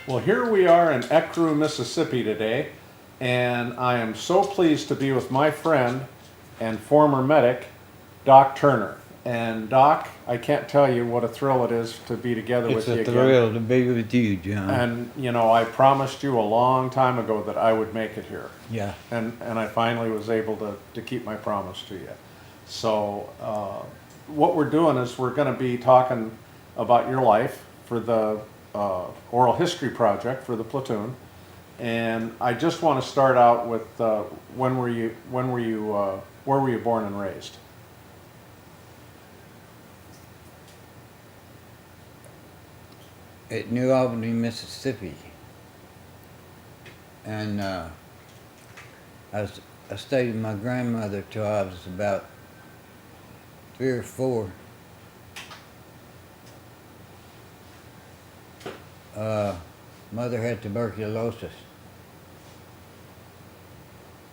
Well, here we are in Ecru, Mississippi today, and I am so pleased to be with my friend and former medic, Doc Turner. And Doc, I can't tell you what a thrill it is to be together It's with you a again. thrill to be with you, John. And you know, I promised you a long time ago that I would make it here, Yeah. and I finally was able to keep my promise to you. So what we're doing is we're going to be talking about your life for the oral history project for the platoon, and I just want to start out with where were you born and raised? At New Albany, Mississippi. And I stayed with my grandmother till I was about 3 or 4. Mother had tuberculosis.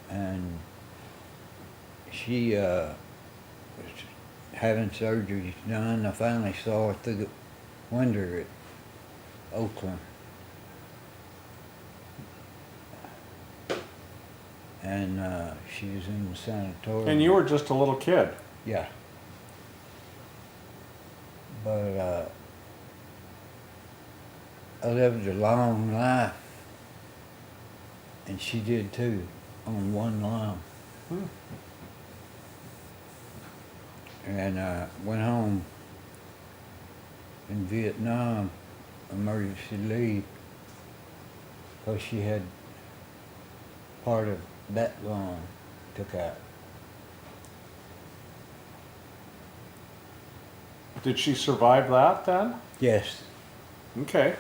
And she was having surgeries done. I finally saw her through the window at Oakland. And she was in the sanatorium. And you were just a little kid. Yeah. But I lived a long life. And she did too, on one lung. And went home in Vietnam, emergency leave, because she had part of that lung took out. Did she survive that then? Yes. Okay.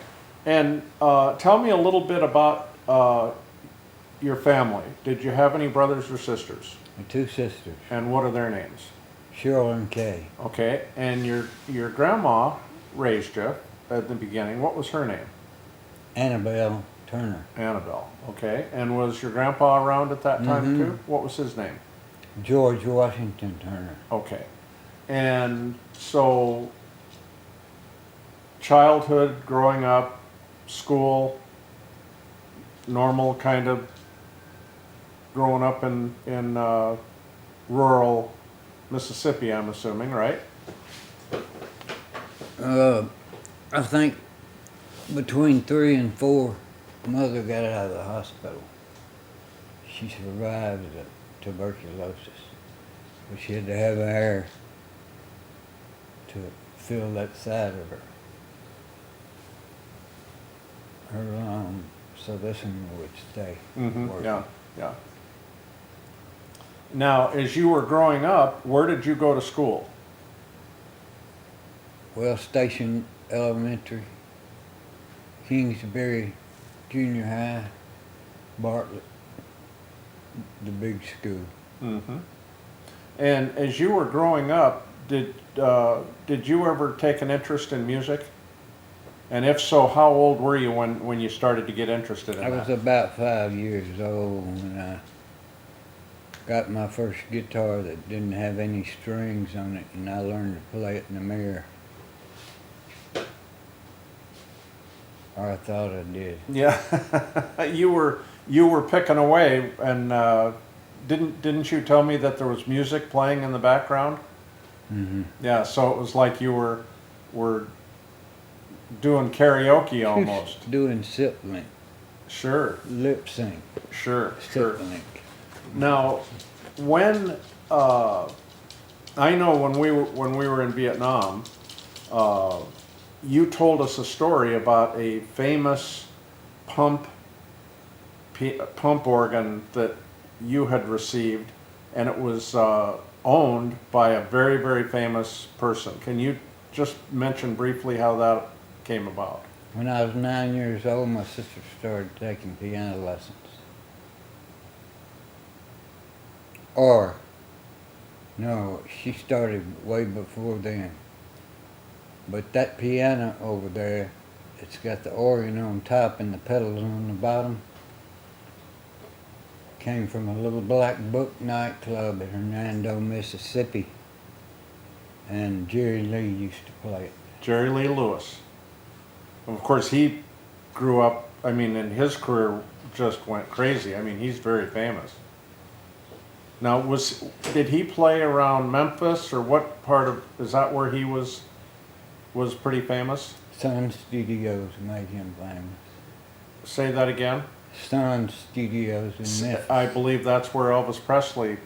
And tell me a little bit about your family. Did you have any brothers or sisters? My 2 sisters, And what are their names? Cheryl and Kay. Okay. And your grandma raised you at the beginning. What was her name? Annabelle Turner. Annabelle. Okay. And was your grandpa around at that time Mhm. too? What was his name? George Washington Turner. Okay. And so childhood, growing up, school, normal kind of growing up in rural Mississippi, I'm assuming, right? I think between 3 and 4, Mother got out of the hospital. She survived the tuberculosis, but she had to have air to fill that side of her lung, so this one would stay working. Yeah, yeah. Now, as you were growing up, where did you go to school? Well, Station Elementary, Kingsbury Junior High, Bartlett, the big school. Mm-hmm. And as you were growing up, did you ever take an interest in music? And if so, how old were you when you started to get interested in I was that? about 5 years old when I got my first guitar that didn't have any strings on it, and I learned to play it in the mirror. Or I thought I did. Yeah, you were picking away, and didn't you tell me that there was music playing in the background? Mm-hmm. Yeah, so it was like you were doing karaoke almost. Doing sip link, Sure, lip sync, sure. sip link. Now, when I know when we were in Vietnam, you told us a story about a famous pump organ that you had received, and it was owned by a very, very famous person. Can you just mention briefly how that came about? When I was 9 years old, my sister started taking piano lessons. Or, no, she started way before then. But that piano over there, it's got the organ on top and the pedals on the bottom. Came from a little Black Book nightclub in Hernando, Mississippi. And Jerry Lee used to play it. Jerry Lee Lewis. Of course, he grew up, I mean, and his career just went crazy. I mean, he's very famous. Now, did he play around Memphis, or what part of, is that where he was pretty famous? Sun Studios made him famous. Say that again? Sun Studios in Memphis. I believe that's where Elvis Presley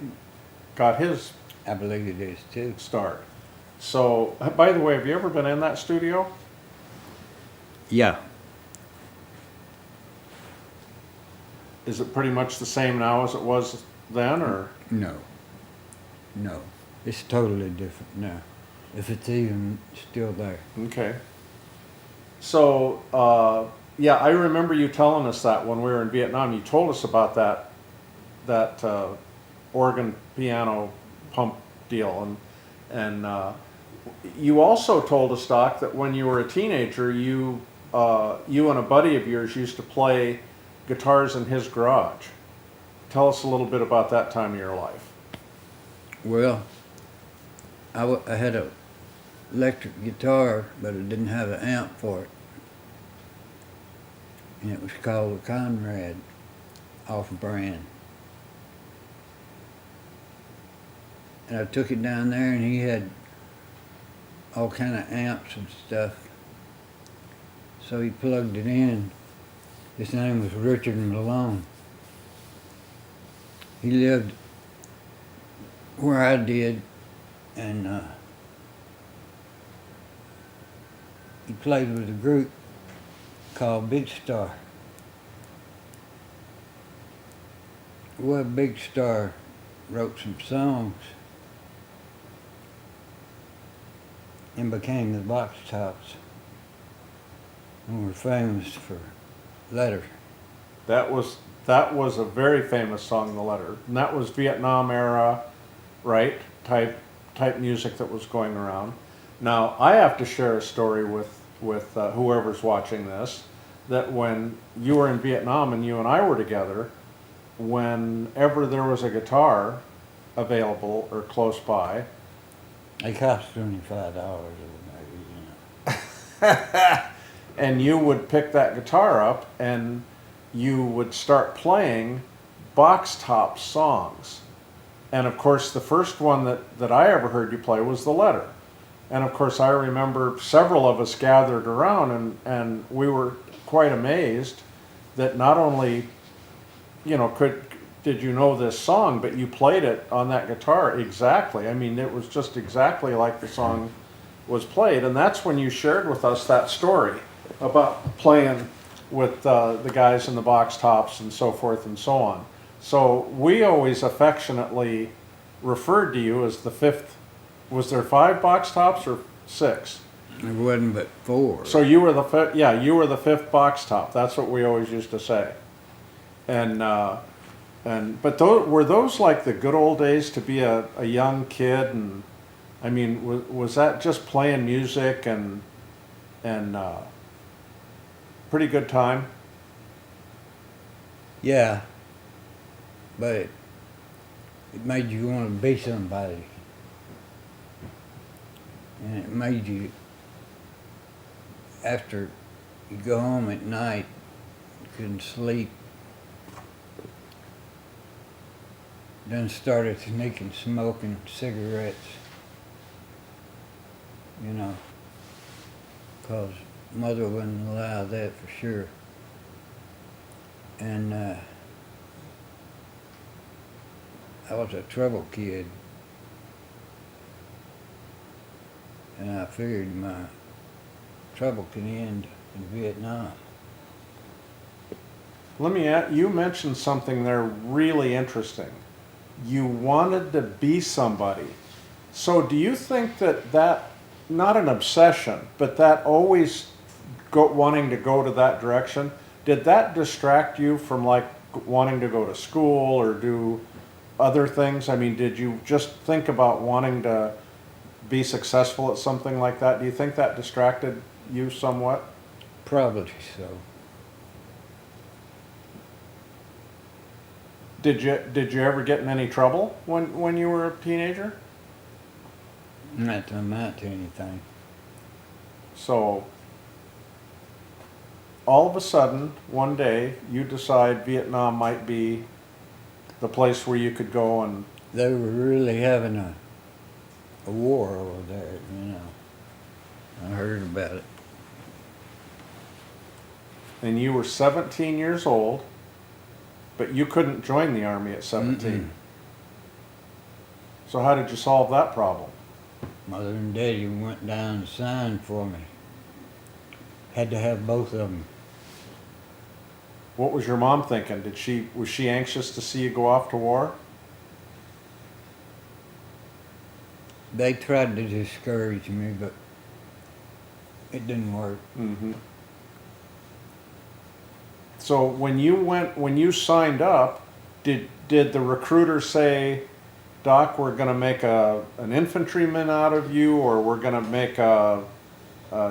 got his I believe it is too. start. So, by the way, have you ever been in that studio? Yeah. Is it pretty much the same now as it was then, or? No. No. It's totally different now. If it's even still there. Okay. So, yeah, I remember you telling us that when we were in Vietnam. You told us about that organ piano pump deal, and you also told us, Doc, that when you were a teenager, you and a buddy of yours used to play guitars in his garage. Tell us a little bit about that time of your life. Well, I had a electric guitar, but it didn't have an amp for it. And it was called a Conrad, off-brand. And I took it down there, and he had all kind of amps and stuff. So he plugged it in. His name was Richard Malone. He lived where I did, and he played with a group called Big Star. Well, Big Star wrote some songs and became the Box Tops, and were famous for Letter. That was a very famous song, The Letter, and that was Vietnam era, right? Type music that was going around. Now I have to share a story with whoever's watching this, that when you were in Vietnam and you and I were together, whenever there was a guitar available or close by, They cost $25 or maybe, and you would pick that guitar up and you would start playing box top songs. And of course, the first one that I ever heard you play was The Letter. And of course, I remember several of us gathered around, and we were quite amazed that not only, did you know this song, but you played it on that guitar exactly. I mean, it was just exactly like the song was played. And that's when you shared with us that story about playing with the guys in the Box Tops and so forth and so on. So we always affectionately referred to you as the fifth. Was there 5 Box Tops or 6? There wasn't but 4. So you were the fifth. Yeah, you were the 5th Box Top. That's what we always used to say. And but were those like the good old days to be a young kid? And I mean, was that just playing music and pretty good time? Yeah, but it made you want to be somebody. And it made you, after you go home at night, you couldn't sleep. Then started sneaking, smoking cigarettes, because mother wouldn't allow that for sure. And I was a trouble kid. And I figured my trouble could end in Vietnam. Let me add, you mentioned something there really interesting. You wanted to be somebody. So do you think that not an obsession, but that always wanting to go to that direction, did that distract you from like wanting to go to school or do other things? I mean, did you just think about wanting to be successful at something like that? Do you think that distracted you somewhat? Probably so. Did you ever get in any trouble when you were a teenager? Not to amount to anything. So all of a sudden, one day, you decide Vietnam might be the place where you could go and, They were really having a war over there, you know. I heard about it. and you were 17 years old, but you couldn't join the Army at 17. Mm-mm. So how did you solve that problem? Mother and Daddy went down and signed for me. Had to have both of them. What was your mom thinking? Was she anxious to see you go off to war? They tried to discourage me, but it didn't work. Mm-hmm. So when you signed up, did the recruiter say, Doc, we're going to make an infantryman out of you, or we're going to make a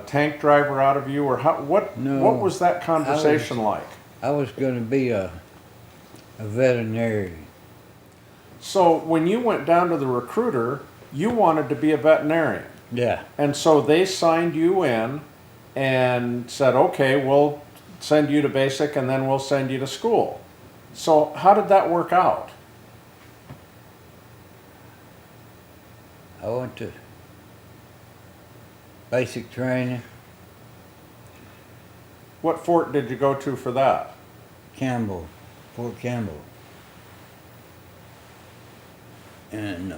tank driver out of you, or what No, was that conversation like? I was going to be a veterinarian. So when you went down to the recruiter, you wanted to be a veterinarian. Yeah. And so they signed you in and said, okay, we'll send you to basic and then we'll send you to school. So how did that work out? I went to basic training, What fort did you go to for that? Campbell, Fort Campbell. And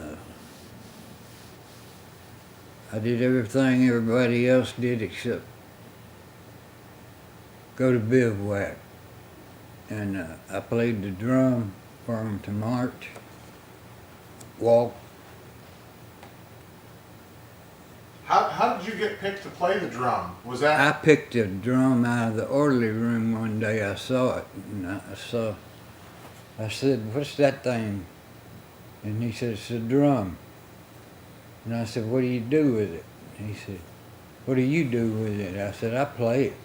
I did everything everybody else did except go to bivouac. And I played the drum for 'em to march, walk. How did you get picked to play the drum? Was that I picked a drum out of the orderly room one day. I saw it, and I said, "What's that thing?" And he said, "It's a drum." And I said, "What do you do with it?" And he said, "What do you do with it?" I said, "I play it."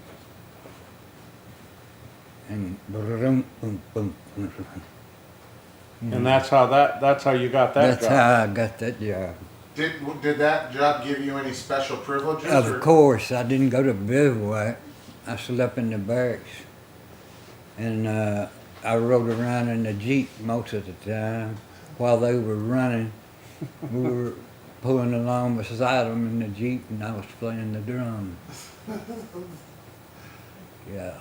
And boom, boom, boom. And that's how you got that That's job. how I got that job. did that job give you any special privileges? Of course, I didn't go to bivouac. I slept in the barracks. And I rode around in the Jeep most of the time. While they were running, we were pulling along beside them in the Jeep, and I was playing the drum. Yeah.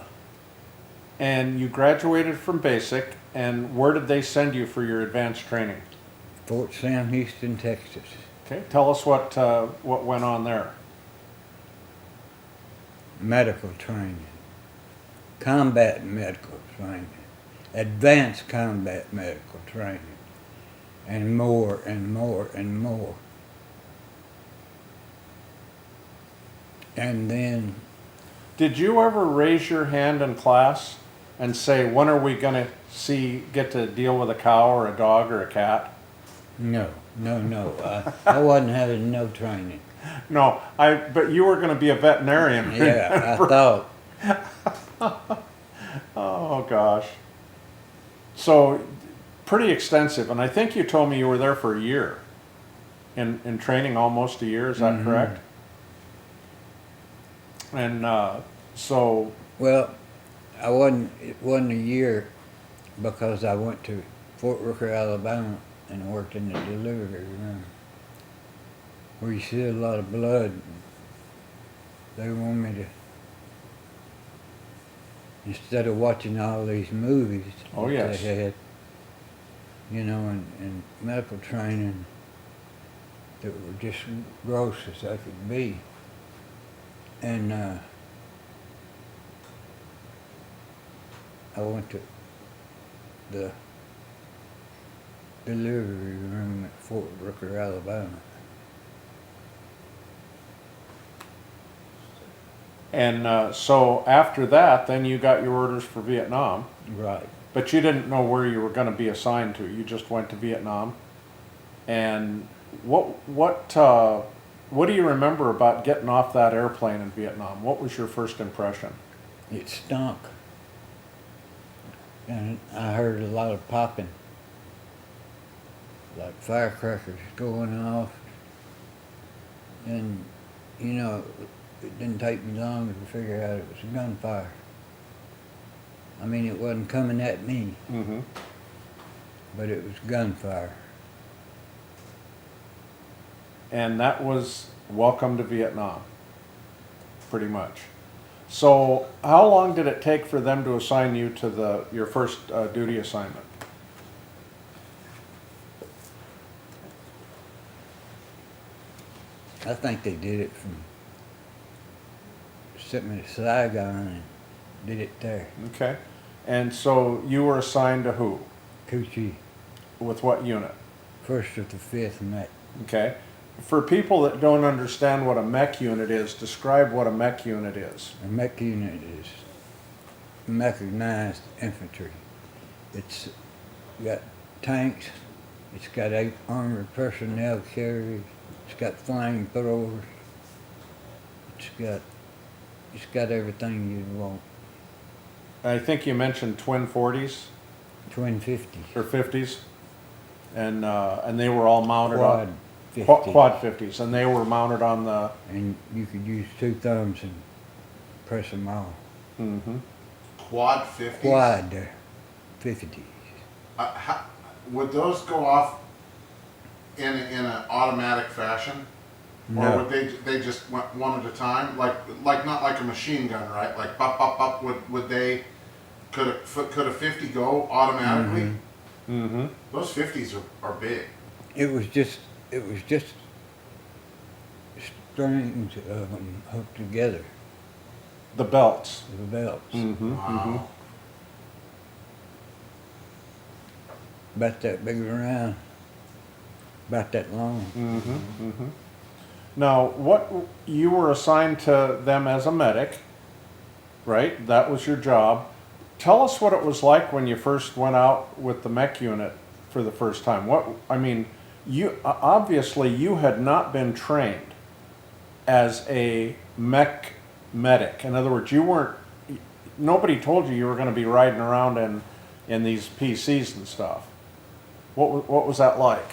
And you graduated from basic, and where did they send you for your advanced training? Fort Sam Houston, Texas. Okay, tell us what went on there. Medical training. Combat medical training. Advanced combat medical training. And more and more and more. And then, Did you ever raise your hand in class and say, when are we going to get to deal with a cow or a dog or a cat? no. I wasn't having no training. No, but you were going to be a veterinarian. Yeah, I thought. Oh, gosh. So, pretty extensive, and I think you told me you were there for a year. In training, almost a year, is that correct? And so, Well, it wasn't a year because I went to Fort Rooker, Alabama and worked in the delivery room where you see a lot of blood. They want me to, instead of watching all these movies Oh, that yes. they had, you know, and medical training that were just gross as they could be. And I went to the delivery room at Fort Rooker, Alabama. and so after that, then you got your orders for Vietnam, Right. but you didn't know where you were going to be assigned to. You just went to Vietnam. And what do you remember about getting off that airplane in Vietnam? What was your first impression? It stunk. And I heard a lot of popping, like firecrackers going off. And, you know, it didn't take me long to figure out it was gunfire. I mean, it wasn't coming at me, Mm-hmm. but it was gunfire. And that was welcome to Vietnam, pretty much. So how long did it take for them to assign you to your first duty assignment? I think they did it from sent me to Saigon and did it there. Okay. And so you were assigned to who? Coochie, With what unit? 1st or the 5th Met. Okay. For people that don't understand what a mech unit is, describe what a mech unit is. A mech unit is mechanized infantry. It's got tanks, it's got 8 armored personnel carriers, it's got flamethrowers, it's got everything you'd want. I think you mentioned twin 40s Twin 50s, or 50s, and they were all mounted quad on 50s. quad 50s, and they were mounted on the. And you could use 2 thumbs and press them all. Mm-hmm. Quad 50s? Quad 50s. Would those go off in an automatic fashion? Or No. would they just went one at a time? Like not like a machine gun, right? Like pop, pop, pop, would they, could a 50 go automatically? Mm-hmm. Those 50s are big. It was just strings of them hooked together, The belts. the belts. Mm-hmm. Wow. About that big around, about that long. Mm-hmm. Mm-hmm. Now, what you were assigned to them as a medic, right? That was your job. Tell us what it was like when you first went out with the mech unit for the first time. You obviously you had not been trained as a mech medic. In other words, you weren't. Nobody told you were going to be riding around in these PCs and stuff. What was that like?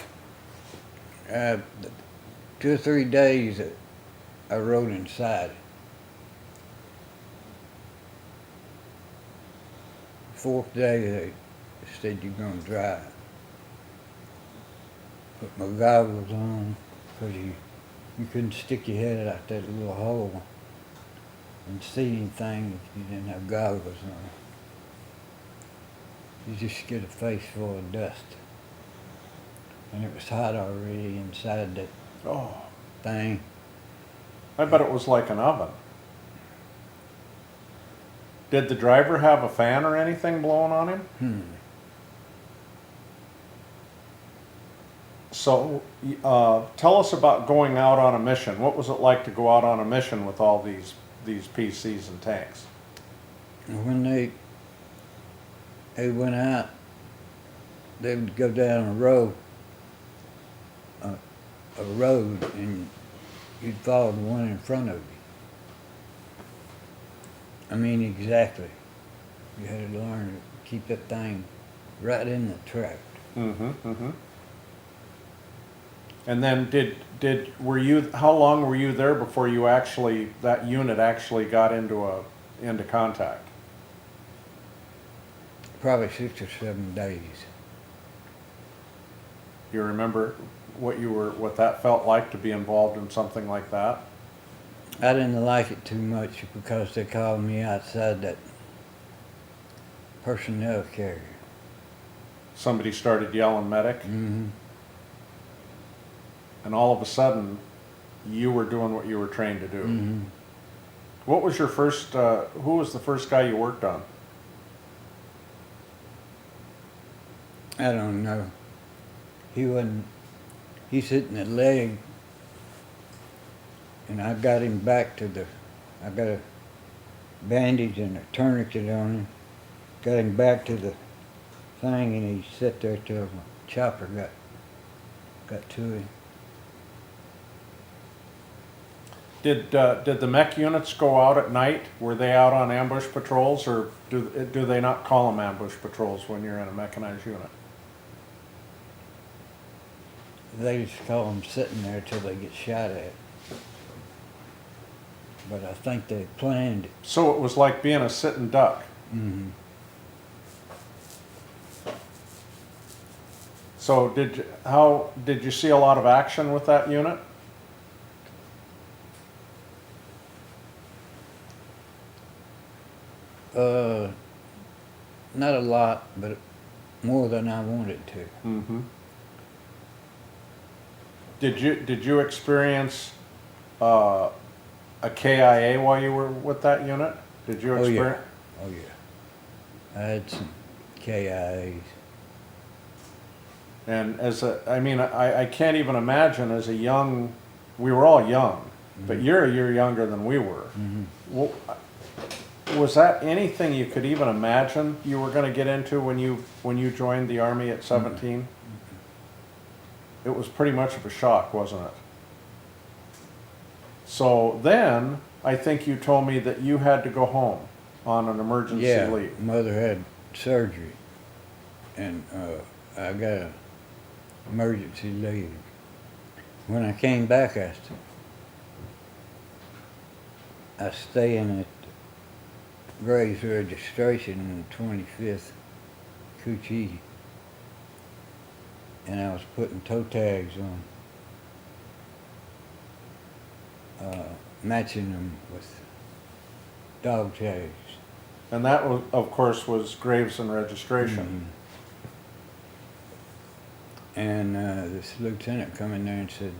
2 or 3 days I rode inside. 4th day they said you're gonna drive. Put my goggles on because you couldn't stick your head out that little hole and see anything if you didn't have goggles on. You just get a face full of dust. And it was hot already inside that Oh, thing. I bet it was like an oven. Did the driver have a fan or anything blowing on him? So, tell us about going out on a mission. What was it like to go out on a mission with all these PCs and tanks? And when they went out, they would go down a road, and you'd follow the one in front of you. I mean, exactly. You had to learn to keep that thing right in the track. Mm-hmm, mm-hmm. And then how long were you there before that unit actually got into contact? Probably 6 or 7 days. You remember what that felt like to be involved in something like that? I didn't like it too much because they called me outside that personnel carrier. Somebody started yelling medic, Mm-hmm. and all of a sudden, you were doing what you were trained to do. Mm-hmm. What was your first, who was the first guy you worked on? I don't know. He's hitting the leg, and I got him back I got a bandage and a tourniquet on him, got him back to the thing, and he sat there till the chopper got to him. Did the mech units go out at night? Were they out on ambush patrols, or do they not call them ambush patrols when you're in a mechanized unit? They just call them sitting there till they get shot at. But I think they planned it. So it was like being a sitting duck. Mm-hmm. So how did you see a lot of action with that unit? Not a lot, but more than I wanted to. Mm-hmm. Did you experience a KIA while you were with that unit? Did you Oh, yeah. experience? Oh, yeah. I had some KIAs. And I can't even imagine as a young, we were all young, but you're a year younger than we were. Well, was that anything you could even imagine you were going to get into when you joined the Army at 17? It was pretty much of a shock, wasn't it? So then, I think you told me that you had to go home on an emergency Yeah, leave. mother had surgery, and I got a emergency leave. When I came back, I staying at Graves Registration in 25th Cochise, and I was putting toe tags on, matching them with dog tags. And that was, of course, was Graves and Registration. And this lieutenant come in there and said,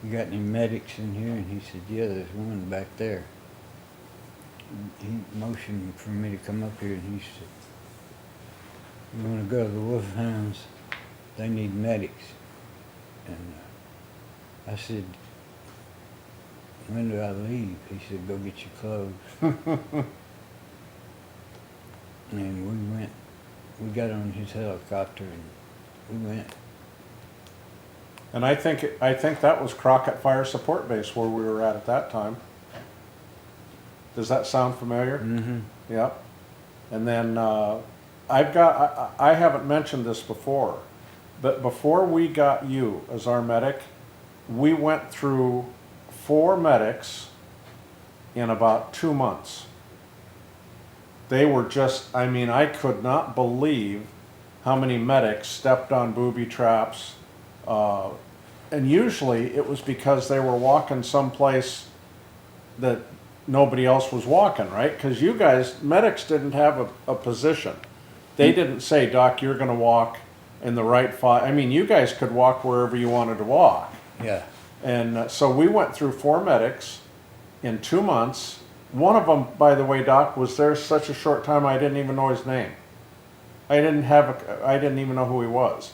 "You got any medics in here?" And he said, "Yeah, there's one back there." He motioned for me to come up here, and he said, "You want to go to the Wolfhounds? They need medics." And I said, "When do I leave?" He said, "Go get your clothes." And we got on his helicopter and we went. And I think that was Crockett Fire Support Base where we were at that time. Does that sound familiar? Mm-hmm. Yep. And then I haven't mentioned this before, but before we got you as our medic, we went through 4 medics in about 2 months. They were just, I could not believe how many medics stepped on booby traps. And usually it was because they were walking someplace that nobody else was walking, right? Because you guys, medics didn't have a position. They didn't say, "Doc, you're going to walk in the right file." You guys could walk wherever you wanted to walk. Yeah. And so we went through 4 medics in 2 months. One of them, by the way, Doc, was there such a short time I didn't even know his name. I didn't even know who he was.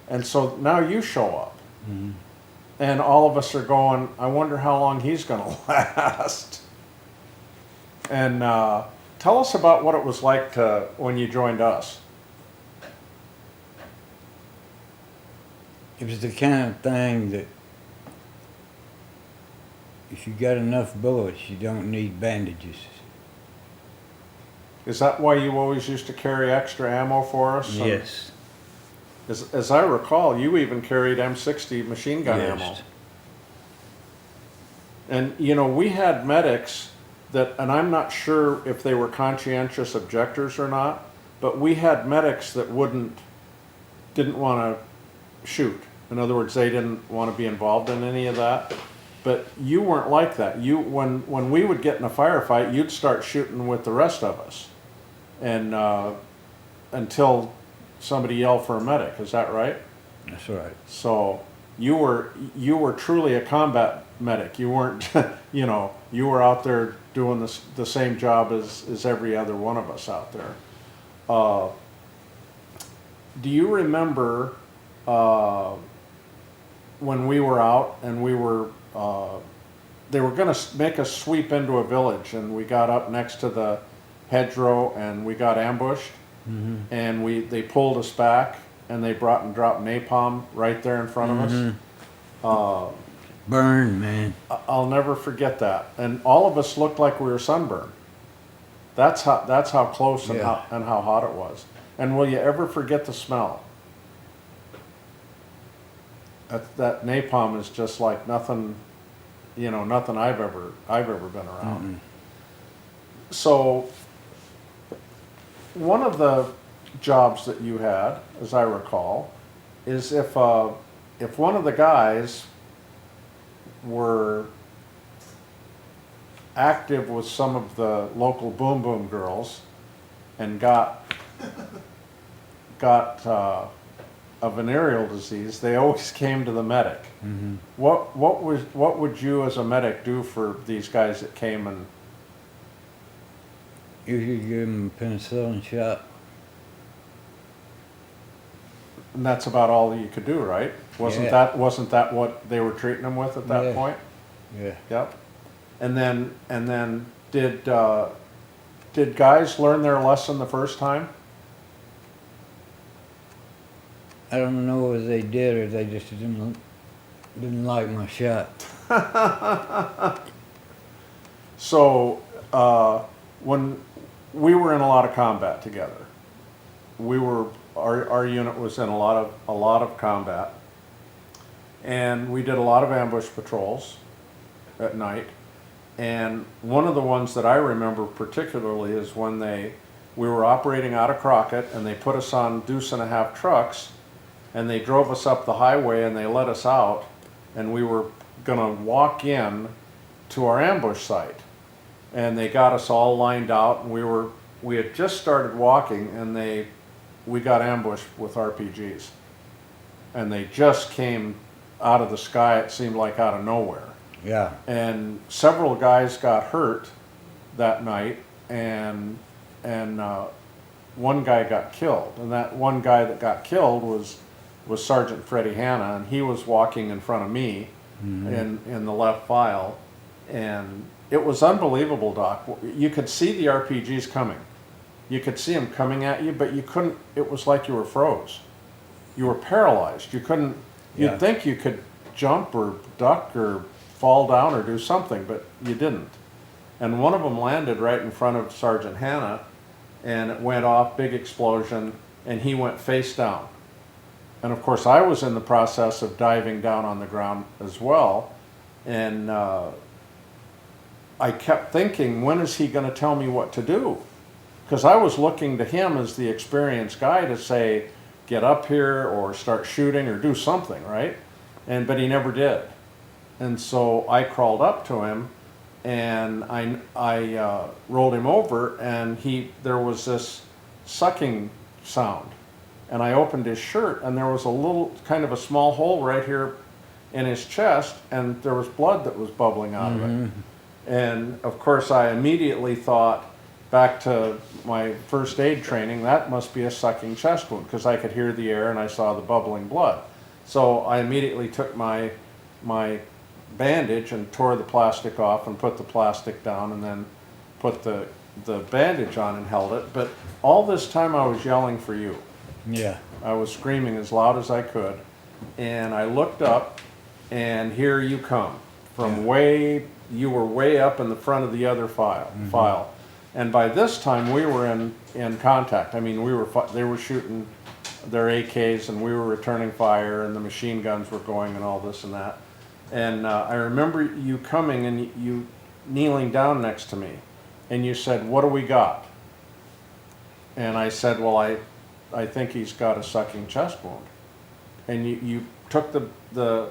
And so now you show up. Mm-hmm. And all of us are going, I wonder how long he's going to last. And tell us about what it was like when you joined us. It was the kind of thing that if you got enough bullets, you don't need bandages. Is that why you always used to carry extra ammo for us? Yes. As I recall, you even carried M60 machine gun ammo. Yes. And we had medics that, and I'm not sure if they were conscientious objectors or not, but we had medics that didn't want to shoot. In other words, they didn't want to be involved in any of that. But you weren't like that. When we would get in a firefight, you'd start shooting with the rest of us, and until somebody yelled for a medic. Is that right? That's right. So you were truly a combat medic. You weren't, you were out there doing the same job as every other one of us out there. Do you remember when we were out and they were going to make us sweep into a village, and we got up next to the hedgerow and we got ambushed, and they pulled us back and they brought and dropped napalm right there in front of us. Burn, man. I'll never forget that. And all of us looked like we were sunburned. That's how close and Yeah. how hot it was. And will you ever forget the smell? That napalm is just like nothing, nothing I've ever been around. So one of the jobs that you had, as I recall, is if one of the guys were active with some of the local boom boom girls and got a venereal disease, they always came to the medic. Mm-hmm. What would you as a medic do for these guys that came and? Usually give them a penicillin shot. And that's about all you could do, right? Wasn't Yeah. that what they were treating them with at that Yeah. point? Yeah. Yep. And then did guys learn their lesson the first time? I don't know if they did or they just didn't like my shot. So when we were in a lot of combat together, our unit was in a lot of combat, and we did a lot of ambush patrols at night. And one of the ones that I remember particularly is when we were operating out of Crockett, and they put us on deuce-and-a-half trucks, and they drove us up the highway and they let us out, and we were gonna walk in to our ambush site. And they got us all lined out, and we had just started walking, and we got ambushed with RPGs. And they just came out of the sky, it seemed like out of nowhere. Yeah. And several guys got hurt that night, and one guy got killed. And that one guy that got killed was Sergeant Freddie Hanna, and he was walking in front of me in the left file. And it was unbelievable, Doc. You could see the RPGs coming. You could see them coming at you, but you couldn't, it was like you were froze. You were paralyzed. You couldn't, Yeah. you'd think you could jump or duck or fall down or do something, but you didn't. And one of them landed right in front of Sergeant Hanna, and it went off, big explosion, and he went face down. And of course, I was in the process of diving down on the ground as well, and I kept thinking, when is he going to tell me what to do? Because I was looking to him as the experienced guy to say, get up here or start shooting or do something, right? But he never did. And so I crawled up to him, and I rolled him over, and there was this sucking sound. And I opened his shirt, and there was a little, kind of a small hole right here in his chest, and there was blood that was bubbling out of it. And of course, I immediately thought back to my first aid training, that must be a sucking chest wound, because I could hear the air and I saw the bubbling blood. So I immediately took my bandage and tore the plastic off and put the plastic down, and then put the bandage on and held it. But all this time I was yelling for you. Yeah. I was screaming as loud as I could, and I looked up, and here you come from you were way up in the front of the other file. And by this time we were in contact. I mean, they were shooting their AKs, and we were returning fire, and the machine guns were going, and all this and that. And I remember you coming and you kneeling down next to me, and you said, "What do we got?" And I said, "Well, I think he's got a sucking chest wound." And you took the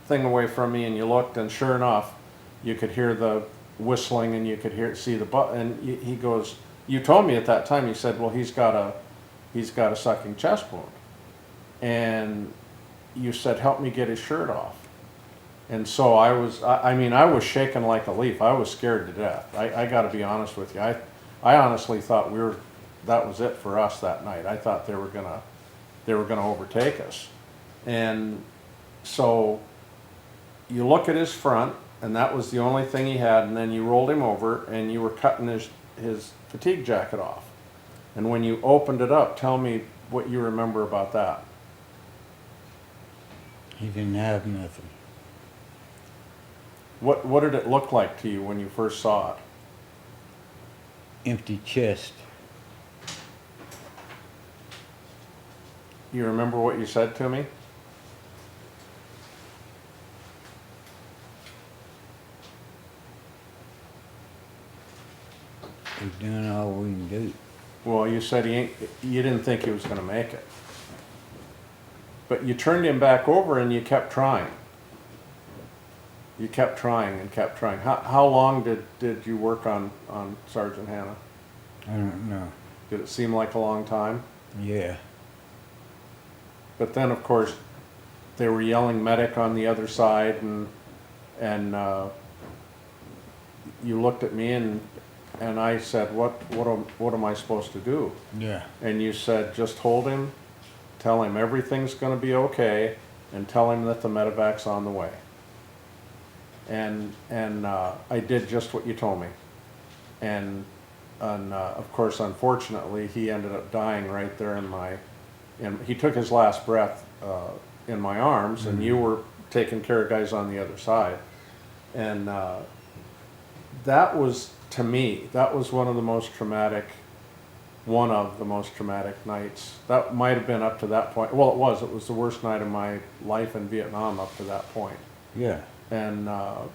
thing away from me, and you looked, and sure enough, you could hear the whistling, and you could see the and he goes, "You told me at that time," he said, "well, he's got a sucking chest wound." And you said, "Help me get his shirt off." And so I was shaking like a leaf. I was scared to death. I got to be honest with you. I honestly thought that was it for us that night. I thought they were gonna overtake us. And so you look at his front, and that was the only thing he had, and then you rolled him over, and you were cutting his fatigue jacket off. And when you opened it up, tell me what you remember about that. He didn't have nothing. What did it look like to you when you first saw it? Empty chest. You remember what you said to me? We've done all we can do. Well, you said you didn't think he was gonna make it. But you turned him back over and you kept trying. You kept trying and kept trying. How long did you work on Sergeant Hannah? I don't know. Did it seem like a long time? Yeah. But then, of course, they were yelling medic on the other side, and you looked at me and I said, what am I supposed to do? Yeah. And you said, just hold him, tell him everything's gonna be okay, and tell him that the medevac's on the way. And I did just what you told me. And of course, unfortunately, he ended up dying right there and he took his last breath in my arms, and you were taking care of guys on the other side. And that was, to me, that was one of the most traumatic nights. That might have been up to that point. Well, it was the worst night of my life in Vietnam up to that point. Yeah. And how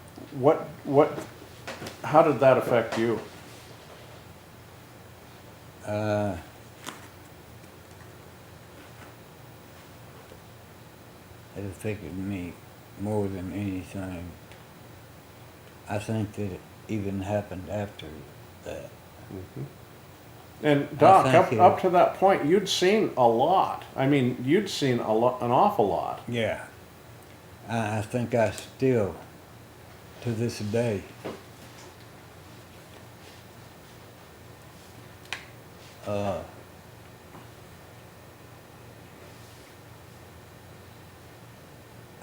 did that affect you? It affected me more than anything. I think that it even happened after that. And Doc, think up to that point, you'd seen a lot. I mean, you'd seen an awful lot. Yeah. I think I still, to this day,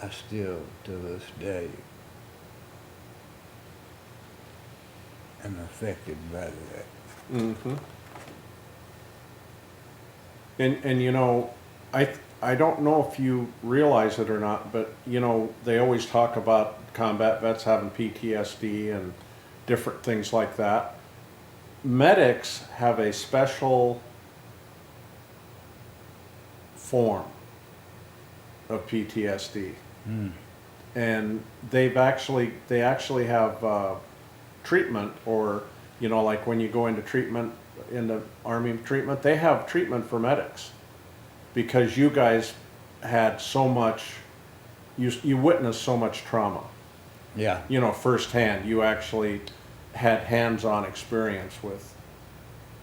I still, to this day, am affected by that. Mm-hmm. And you know, I don't know if you realize it or not, but you know, they always talk about combat vets having PTSD and different things like that. Medics have a special form of PTSD. And they actually have treatment, or you know, like when you go into treatment in the Army treatment, they have treatment for medics, because you guys had so much, you witnessed so much trauma. Yeah. You know, firsthand. You actually had hands-on experience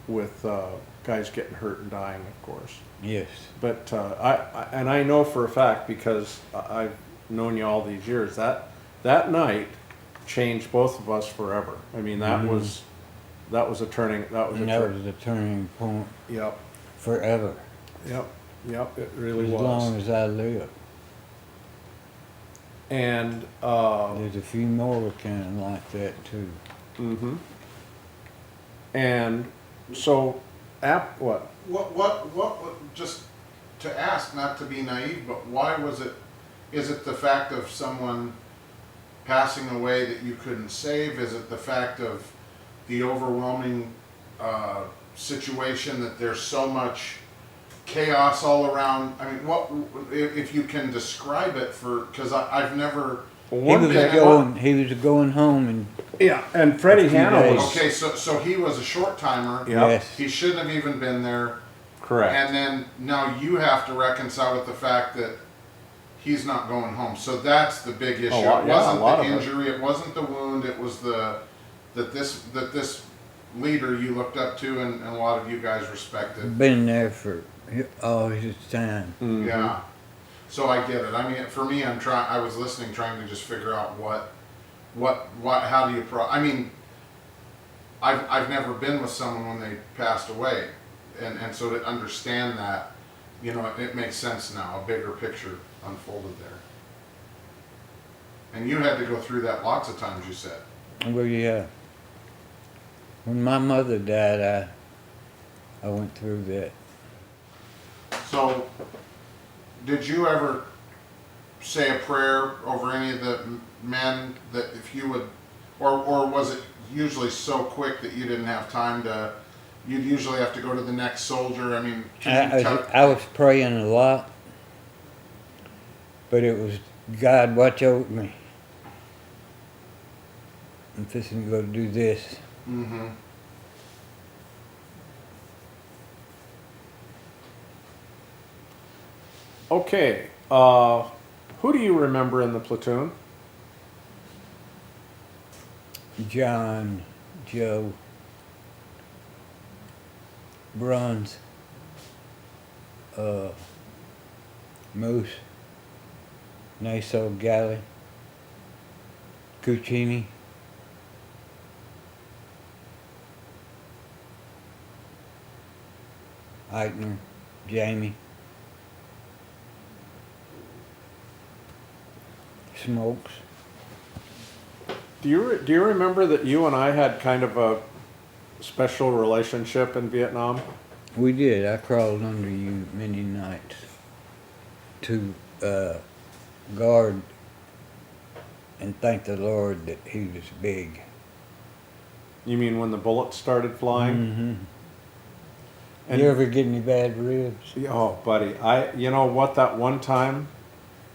with guys getting hurt and dying, of course. Yes. But I know for a fact, because I've known you all these years, that night changed both of us forever. I mean, that was a turning. That was a turning point. Yep. Forever. Yep. Yep. It really As was. long as I live. And There's a few more kind of like that too. mm-hmm. And so, what? What, just to ask, not to be naive, but why was it, is it the fact of someone passing away that you couldn't save? Is it the fact of the overwhelming situation that there's so much chaos all around? I mean, what, if you can describe it, because I've never... He was going home and Yeah, and Freddie Hanna days. was Okay, so he was a short timer. Yeah. yes. He shouldn't have even been there. correct. And then now you have to reconcile with the fact that he's not going home. So that's the big issue. lot- It yeah, a wasn't lot the of it. injury, it wasn't the wound, it was that this leader you looked up to and a lot of you guys respected. Been there for all his time. Mhm. Yeah. So I get it. I mean, for me, I was listening, trying to just figure out how do you I mean, I've never been with someone when they passed away. And so to understand that, you know, it makes sense now, a bigger picture unfolded there. And you had to go through that lots of times, you said. Well, yeah. When my mother died, I went through that. So, did you ever say a prayer over any of the men that if you would, or was it usually so quick that you didn't have time to, you'd usually have to go to the next soldier? I mean, I was praying a lot, but it was, God, watch over me. I'm fixing to go do this. Mm-hmm. Okay, who do you remember in the platoon? John, Joe, Bruns, Moose, Naso Galley, Cuccini, Eichner, Jamie, Smokes. Do you remember that you and I had kind of a special relationship in Vietnam? We did. I crawled under you many nights to guard and thank the Lord that he was big. You mean when the bullets started flying? Mm-hmm. And- You ever get any bad ribs? Oh, buddy, you know what? That one time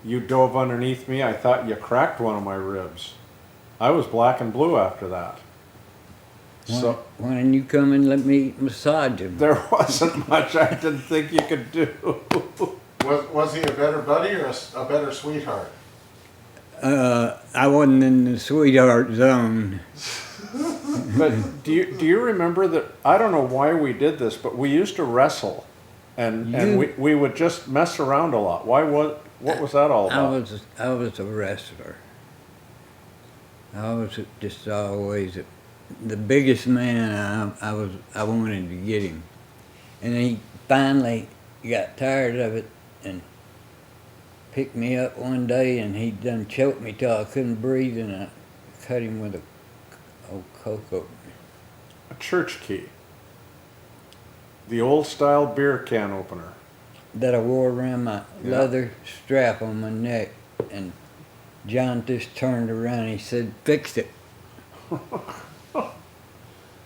you dove underneath me, I thought you cracked one of my ribs. I was black and blue after that. So Why didn't you come and let me massage him? there wasn't much I didn't think you could do. Was he a better buddy or a better sweetheart? I wasn't in the sweetheart zone. But do you remember that? I don't know why we did this, but we used to wrestle, and we would just mess around a lot. What was that all about? I was a wrestler. I was just always the biggest man. I wanted to get him, and he finally got tired of it and picked me up one day, and he done choked me till I couldn't breathe, and I cut him with a old Coke opener. A church key. The old style beer can opener. That I wore around my Yeah. leather strap on my neck, and John just turned around and he said, "Fix it."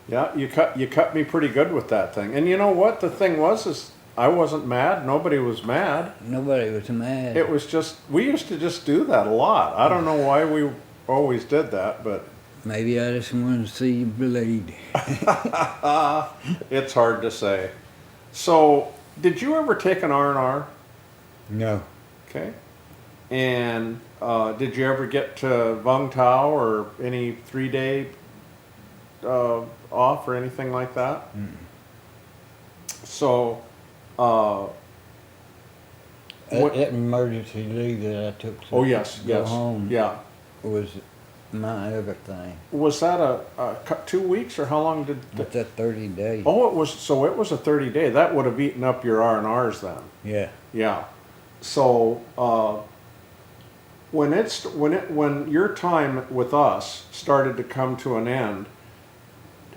Yeah, you cut me pretty good with that thing. And you know what? The thing was is I wasn't mad. Nobody was mad. Nobody was mad. It was just we used to just do that a lot. I don't know why we always did that, but Maybe I just wanted to see you bleed. it's hard to say. So, did you ever take an R&R? No. Okay. And did you ever get to Vung Tau or any 3-day off or anything like that? Mm. So, That emergency leave that I took to oh yes, go yes, home yeah. was my everything. Was that a 2 weeks or how long did? But that 30 days. Oh, it was. So it was a 30-day. That would have eaten up your R&Rs then. Yeah. Yeah. So when your time with us started to come to an end,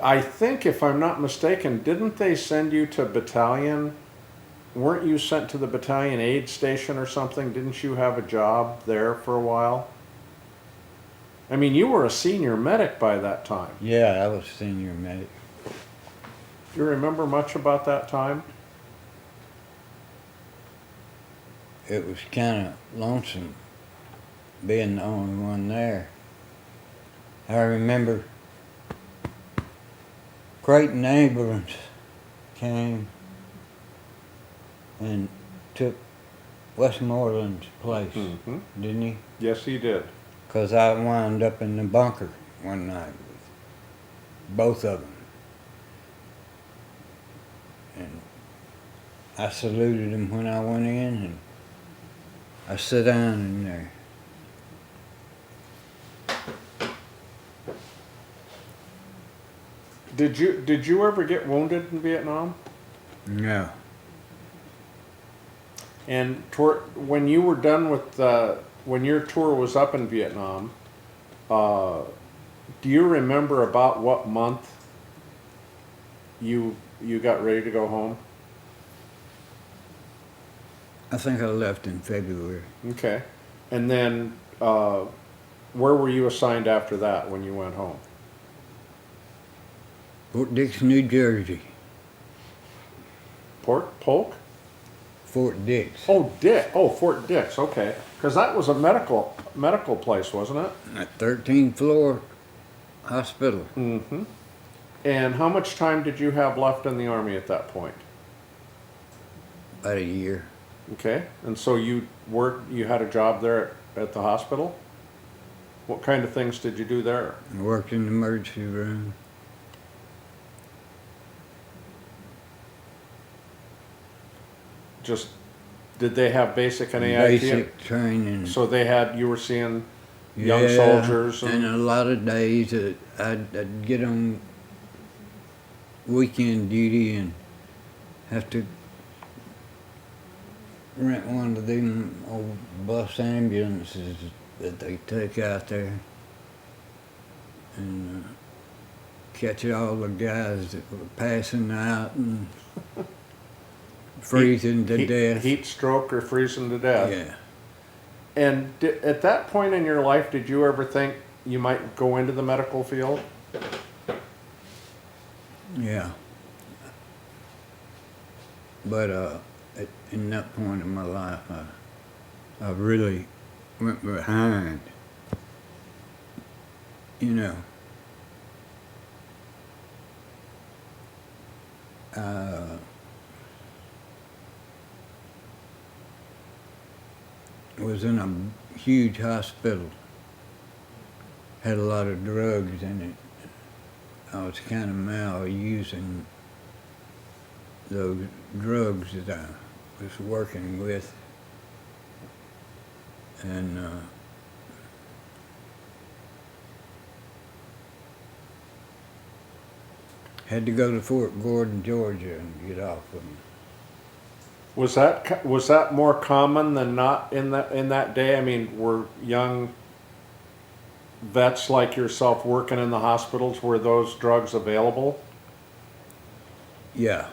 I think if I'm not mistaken, didn't they send you to battalion? Weren't you sent to the battalion aid station or something? Didn't you have a job there for a while? I mean, you were a senior medic by that time. Yeah, I was senior medic. Do you remember much about that time? It was kind of lonesome being the only one there. I remember Creighton Abrams came and took Westmoreland's place, Mm-hmm. didn't he? Yes, he did. 'Cause I wound up in the bunker one night with both of them. And I saluted him when I went in, and I sat down in there. Did you ever get wounded in Vietnam? No. And when you were done with when your tour was up in Vietnam, do you remember about what month you got ready to go home? I think I left in February. Okay. And then where were you assigned after that when you went home? Fort Dix, New Jersey. Polk? Fort Dix. Oh, Fort Dix. Okay. Because that was a medical place, wasn't it? At 13th floor hospital. Mm-hmm. And how much time did you have left in the Army at that point? About a year. Okay, and so you had a job there at the hospital? What kind of things did you do there? I worked in the emergency room. Just, did they have basic and AIT? Basic training. So you were seeing young Yeah, soldiers and and, a lot of days that I'd get on weekend duty and have to rent one of them old bus ambulances that they take out there and catch all the guys that were passing out and freezing to death. heat stroke or freezing to death. Yeah. And at that point in your life, did you ever think you might go into the medical field? Yeah. But in that point in my life, I really went behind. You know. Was in a huge hospital. Had a lot of drugs in it. I was kind of malusing those drugs that I was working with. And had to go to Fort Gordon, Georgia and get off of them. Was that more common than not in that day? I mean, were young vets like yourself working in the hospitals? Were those drugs available? Yeah.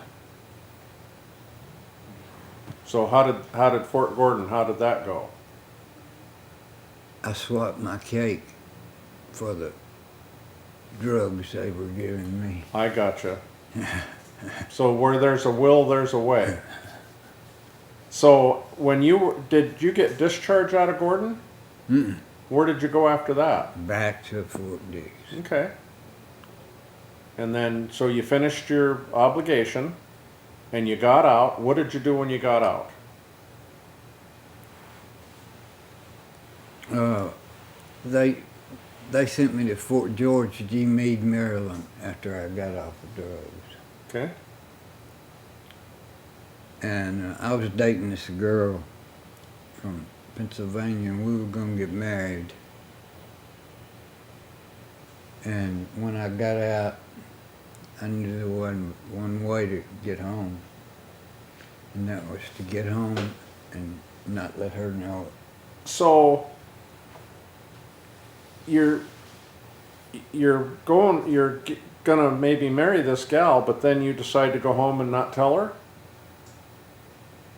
So how did Fort Gordon? How did that go? I swapped my cake for the drugs they were giving me. I gotcha. So where there's a will, there's a way. So did you get discharged out of Gordon? Mm-mm. Where did you go after that? Back to Fort Dix. Okay. And then, so you finished your obligation and you got out. What did you do when you got out? They sent me to Fort George G. Meade, Maryland after I got off the drugs. Okay. And I was dating this girl from Pennsylvania, and we were going to get married. And when I got out, I knew there wasn't one way to get home, and that was to get home and not let her know it. So you're gonna maybe marry this gal, but then you decide to go home and not tell her.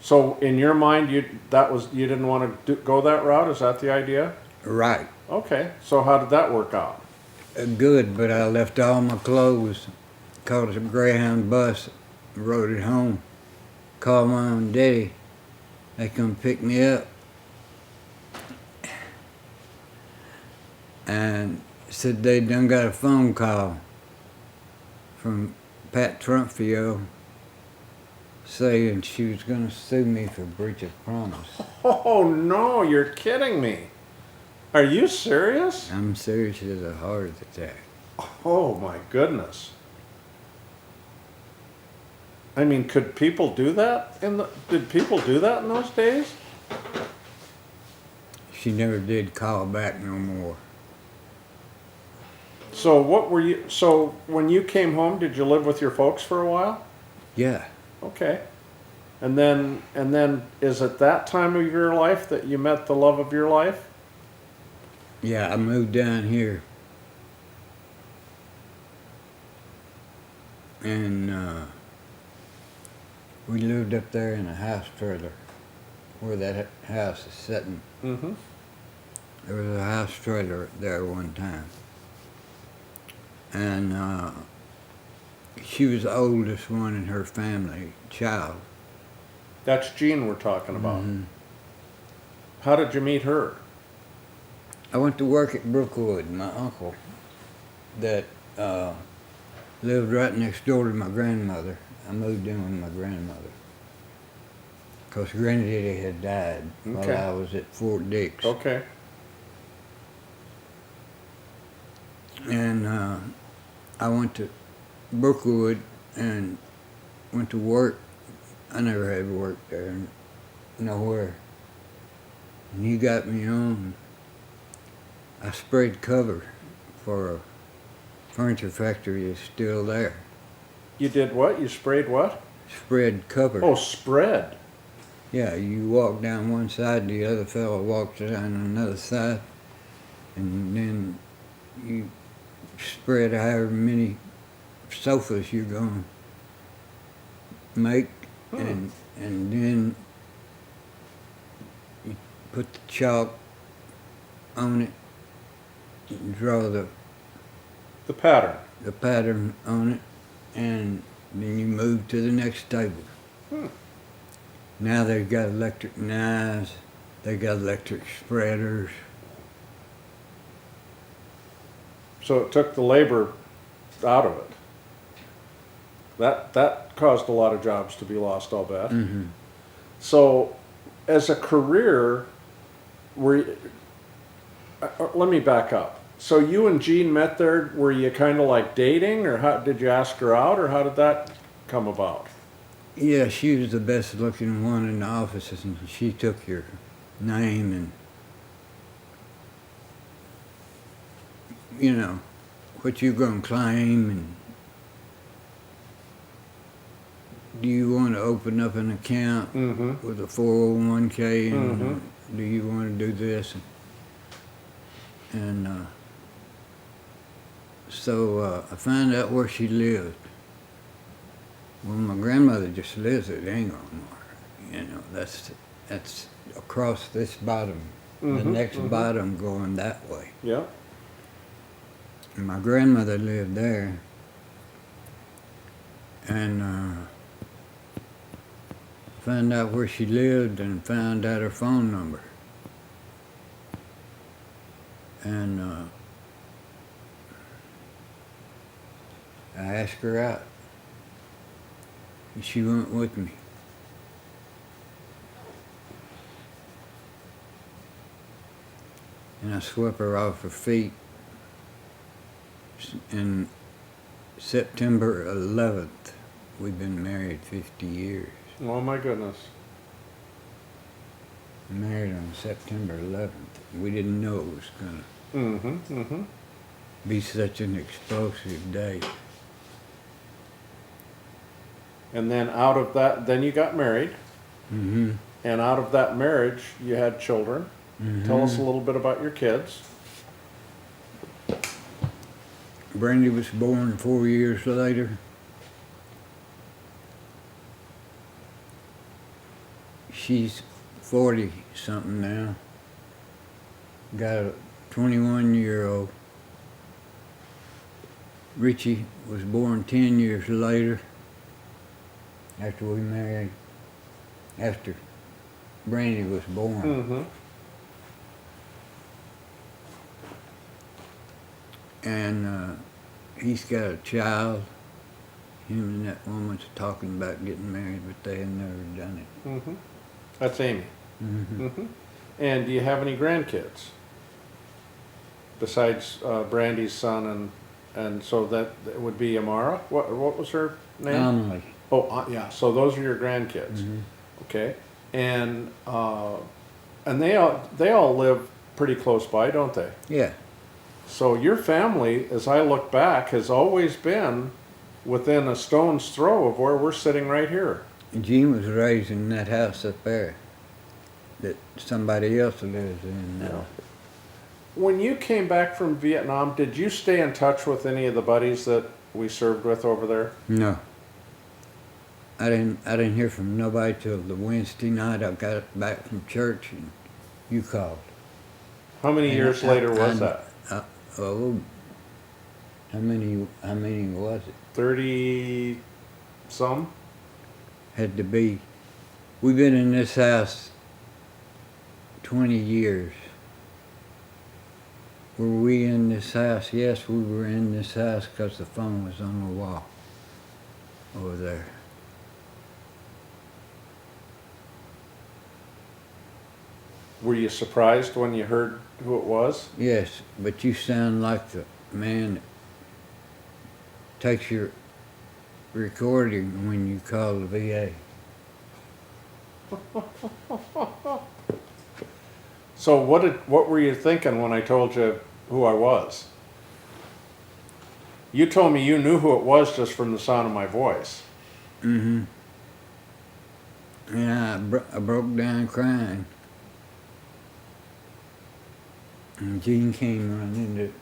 So in your mind, you didn't want to go that route. Is that the idea? Right. Okay. So how did that work out? Good, but I left all my clothes, caught a Greyhound bus, rode it home, called Mom and Daddy. They come pick me up and said they done got a phone call from Pat Trumpfio saying she was going to sue me for breach of promise. Oh no, you're kidding me. Are you serious? I'm serious as a heart attack. Oh my goodness. I mean, could people do that did people do that in those days? She never did call back no more. So when you came home, did you live with your folks for a while? Yeah. Okay. And then is it that time of your life that you met the love of your life? Yeah, I moved down here. And we lived up there in a house trailer where that house is sitting. Mm-hmm. There was a house trailer there one time. And she was the oldest one in her family, child. That's Jean we're talking about. Mhm. How did you meet her? I went to work at Brookwood. My uncle that lived right next door to my grandmother. I moved in with my grandmother. 'cause Granddaddy had died Okay. while I was at Fort Dix. Okay. And I went to Brookwood and went to work. I never had worked there, nowhere. And he got me on. I sprayed cover for a furniture factory that's still there. You did what? You sprayed what? Spread cover. Oh, spread. Yeah, you walk down one side, the other fellow walks down another side, and then you spread however many sofas you're going to make, and then you put the chalk on it, and draw The pattern. the pattern on it, and then you move to the next table. Now they've got electric knives, they got electric spreaders. So it took the labor out of it. That caused a lot of jobs to be lost, I'll bet. Mm-hmm. So, as a career, let me back up. So you and Jean met there. Were you kind of like dating, or how did you ask her out, or how did that come about? Yeah, she was the best looking one in the offices, and she took your name and, you know, what you gonna claim, and do you want to open up an account Mm-hmm. with a 401k, and Mhm. do you want to do this? And so I found out where she lived. Well, my grandmother just lives at Ingram. You know, that's across this bottom, the Mhm, next mhm. bottom going that way. Yeah. And my grandmother lived there, and found out where she lived and found out her phone number. And I asked her out. And she went with me. And I swept her off her feet in September 11th. We've been married 50 years. Oh my goodness. Married on September 11th. We didn't know it was going to Mm-hmm. Mm-hmm. be such an explosive day. And then out of that, then you got married, Mm-hmm. and out of that marriage, you had children. Tell us a little bit about your kids. Brandy was born 4 years later. She's 40 something now. Got a 21-year-old. Richie was born 10 years later after we married, after Brandy was born. Mm-hmm. And he's got a child. Him and that woman's talking about getting married, but they have never done it. Mm-hmm. That's Amy. Mm-hmm. Mm-hmm. And do you have any grandkids? Besides Brandy's son, and so that would be Amara. What was her name? Amelie. Oh, yeah. So those are your grandkids. Mm-hmm. Okay. And they all live pretty close by, don't they? Yeah. So your family, as I look back, has always been within a stone's throw of where we're sitting right here. And Jean was raised in that house up there that somebody else lives in now. When you came back from Vietnam, did you stay in touch with any of the buddies that we served with over there? No. I didn't hear from nobody till the Wednesday night I got back from church and you called. How many And years later was that? Oh, how many was it? 30 some? Had to be. We've been in this house 20 years. Were we in this house? Yes, we were in this house because the phone was on the wall over there. Were you surprised when you heard who it was? Yes, but you sound like the man that takes your recording when you call the VA. So what were you thinking when I told you who I was? You told me you knew who it was just from the sound of my voice. Mm-hmm. And I broke down crying. And Jean came running to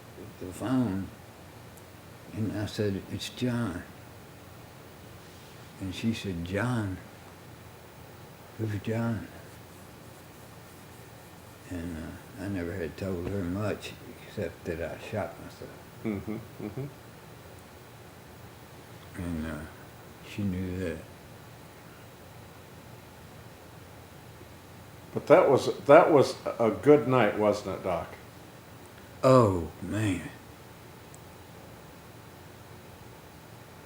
the phone. And I said, "It's John." And she said, "John? Who's John?" And I never had told her much except that I shot myself. Mm-hmm, mm-hmm. And she knew that. But that was a good night, wasn't it, Doc? Oh, man.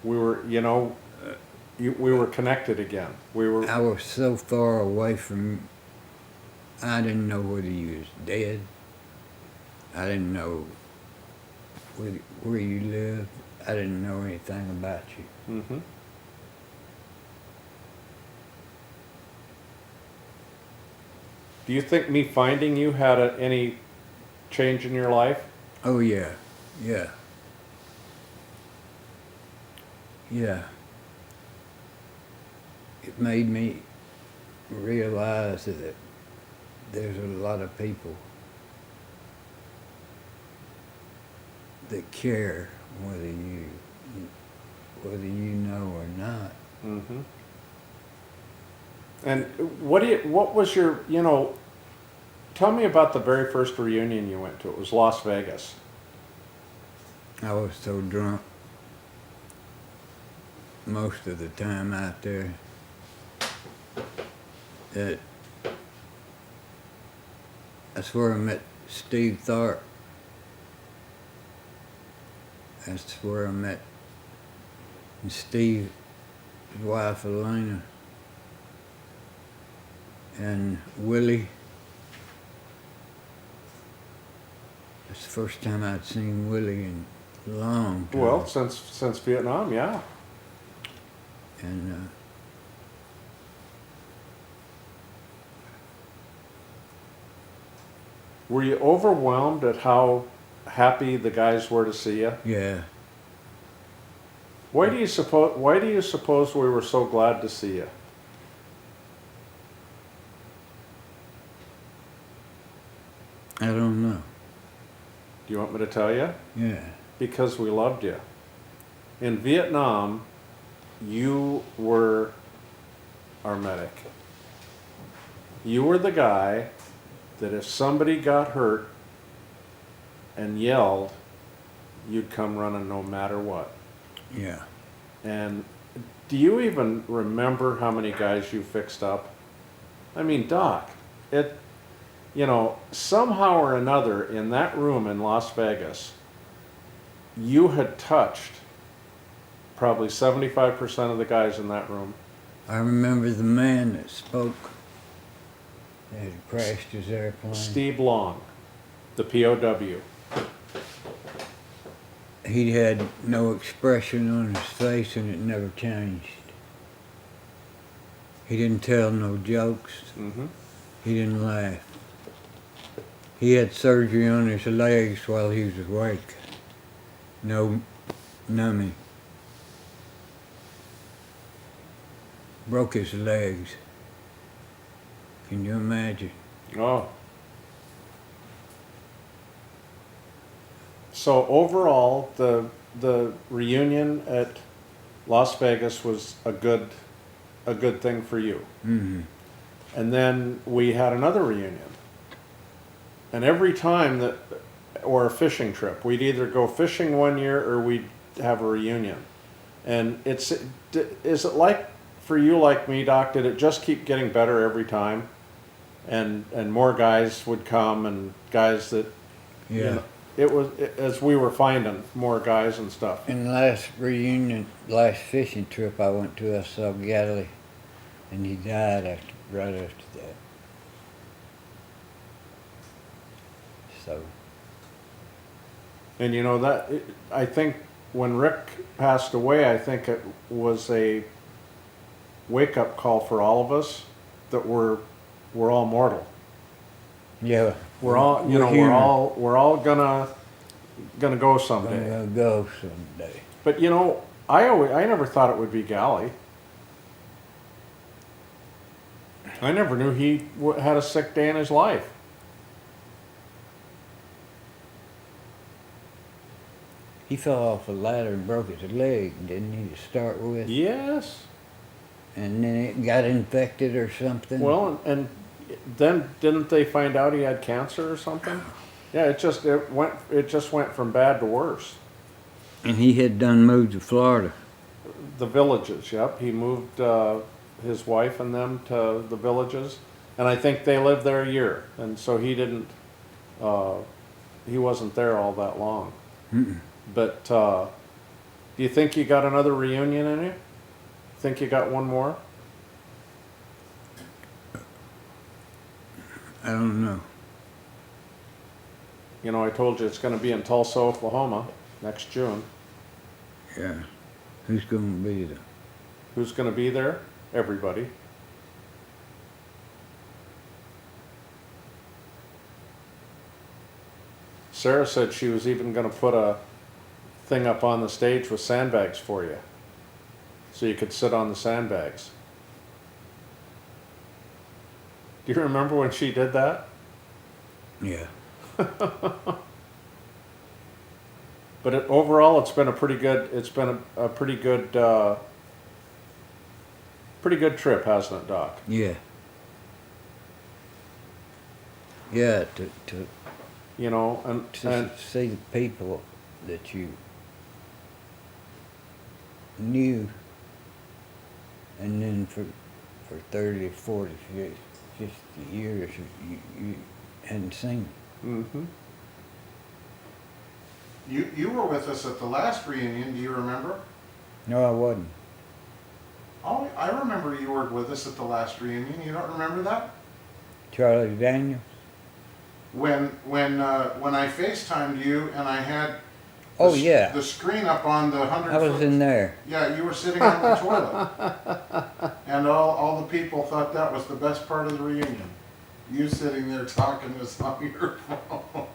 We were, we were connected again. We were. I was so far away from, I didn't know whether you was dead. I didn't know where you lived. I didn't know anything about you. Mm-hmm. Do you think me finding you had any change in your life? Oh, yeah. Yeah. Yeah. It made me realize that there's a lot of people that care whether you know or not. Mm-hmm. And what was your, tell me about the very first reunion you went to. It was Las Vegas. I was so drunk most of the time out there that that's where I met Steve Tharp. That's where I met Steve's wife Elena and Willie. That's the first time I'd seen Willie in a long time. Well, since Vietnam, yeah. And Were you overwhelmed at how happy the guys were to see you? yeah, Why do you suppose we were so glad to see you? I don't know. Do you want me to tell you? Yeah, Because we loved you. In Vietnam, you were our medic. You were the guy that if somebody got hurt and yelled, you'd come running no matter what. yeah. And do you even remember how many guys you fixed up? I mean, Doc, somehow or another in that room in Las Vegas, you had touched probably 75% of the guys in that room. I remember the man that spoke that had crashed his airplane. Steve Long, the POW. He had no expression on his face and it never changed. He didn't tell no jokes. Mm-hmm. He didn't laugh. He had surgery on his legs while he was awake. No numbing. Broke his legs. Can you imagine? Oh. So overall, the reunion at Las Vegas was a good thing for you. Mm-hmm. And then we had another reunion. And every time or a fishing trip, we'd either go fishing one year or we'd have a reunion. And is it like for you, like me, Doc? Did it just keep getting better every time? And more guys would come, and guys that, Yeah. it was as we were finding more guys and stuff. In the last reunion, last fishing trip I went to, I saw Galley, and he died right after that. So, And you know that, I think when Rick passed away, I think it was a wake-up call for all of us that we're all mortal. yeah. We're all, you know, human. we're all gonna go someday. Gonna go someday. But you know, I never thought it would be Gally. I never knew he had a sick day in his life. He fell off a ladder and broke his leg, didn't he, to start with? Yes. And then it got infected or something. Well, and then didn't they find out he had cancer or something? Yeah, it just went from bad to worse. And he had done moved to Florida. The Villages, yep. He moved his wife and them to the Villages, and I think they lived there a year, and so he didn't. He wasn't there all that long. Mm-mm. But do you think you got another reunion in you? Think you got one more? I don't know. You know, I told you it's going to be in Tulsa, Oklahoma, next June. Yeah. Who's gonna be there? Who's going to be there? Everybody. Sarah said she was even going to put a thing up on the stage with sandbags for you, so you could sit on the sandbags. Do you remember when she did that? Yeah. But overall, it's been a pretty good. It's been a pretty good trip, hasn't it, Doc? Yeah. Yeah, to You know, and see the people that you knew, and then for 30, 40, 50 years you hadn't seen. mm-hmm. You were with us at the last reunion, do you remember? No, I wasn't. Oh, I remember you were with us at the last reunion. You don't remember that? Charlie Daniels? When I FaceTimed you and I had Oh, yeah. the screen up on the 100 I was foot. in there. Yeah, you were sitting on the toilet. And all the people thought that was the best part of the reunion. You sitting there talking to us on your phone.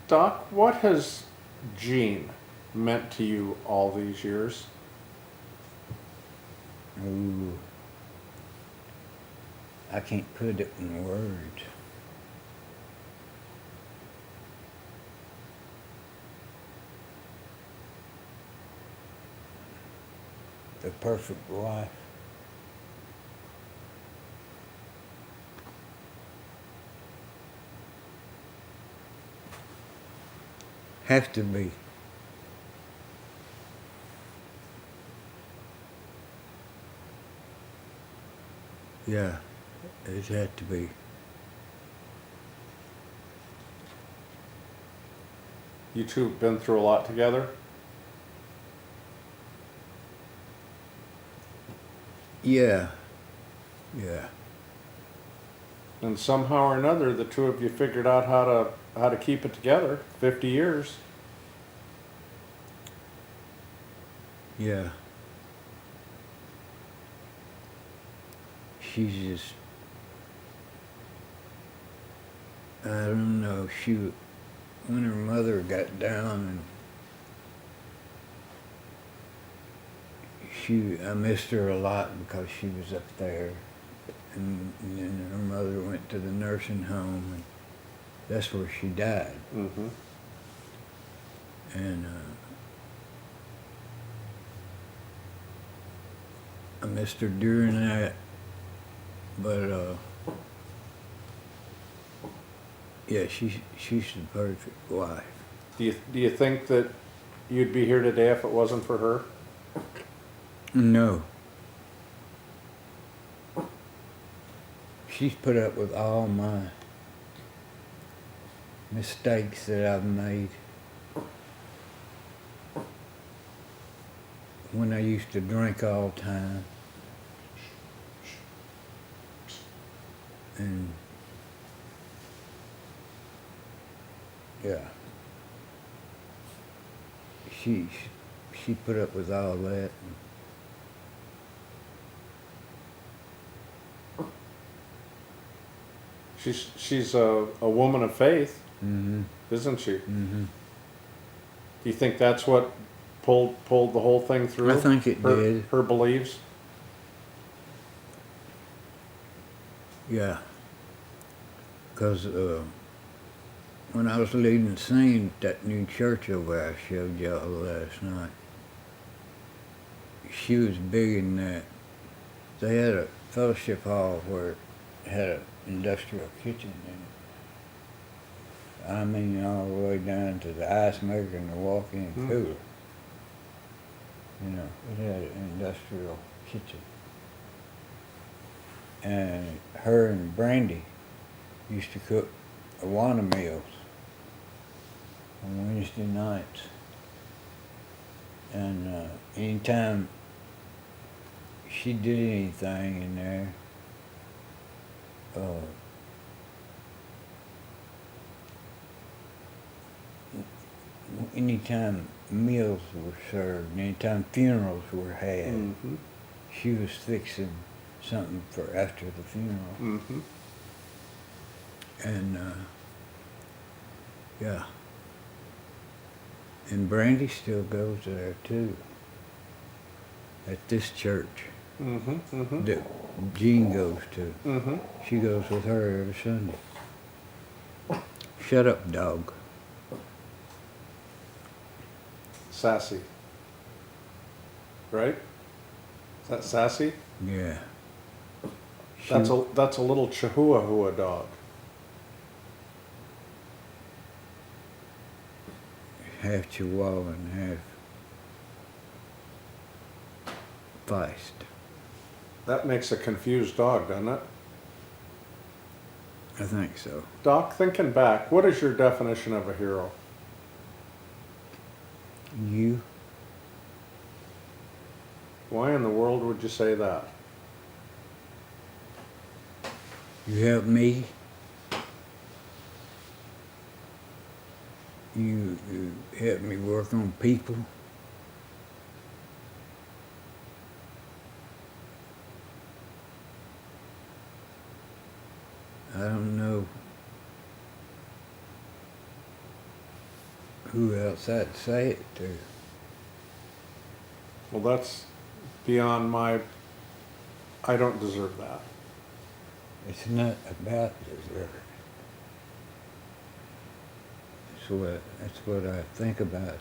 Doc, what has Gene meant to you all these years? Ooh. I can't put it in words. The perfect wife. Have to be. Yeah, it had to be. You two have been through a lot together. Yeah. Yeah. And somehow or another, the two of you figured out how to keep it together. 50 years. Yeah. She's just, I don't know, when her mother got down and I missed her a lot because she was up there. And then her mother went to the nursing home, and that's where she died. Mm-hmm. And I missed her during that, but yeah, she's the perfect wife. Do you think that you'd be here today if it wasn't for her? No. She's put up with all my mistakes that I've made. When I used to drink all the time. And Yeah. She she put up with all that. She's a woman of faith, Mm-hmm. isn't she? Mm-hmm. Do you think that's what pulled the whole thing through? I think it her, did. Her beliefs. Yeah. Because when I was leading singing at that new church over I showed y'all last night, she was big in that. They had a fellowship hall where it had an industrial kitchen in it. I mean, all the way down to the ice maker and the walk-in Hmm. cooler. You know, it had an industrial kitchen. And her and Brandy used to cook Awana meals on Wednesday nights. And anytime she did anything in there, anytime meals were served, anytime funerals were had, Mm-hmm. she was fixing something for after the funeral. Mm-hmm. And yeah. And Brandy still goes there too. At this church Mm-hmm. Mm-hmm. that Jean goes to. Mm-hmm. She goes with her every Sunday. Shut up, dog. Sassy. Right? Is that Sassy? Yeah. She- That's a little Chihuahua dog. half Chihuahua and half Feist. That makes a confused dog, doesn't it? I think so. Doc, thinking back, what is your definition of a hero? You? Why in the world would you say that? You help me. You help me work on people. I don't know who else I'd say it to. Well, that's beyond my... I don't deserve that. It's not about dessert. That's what I think about you.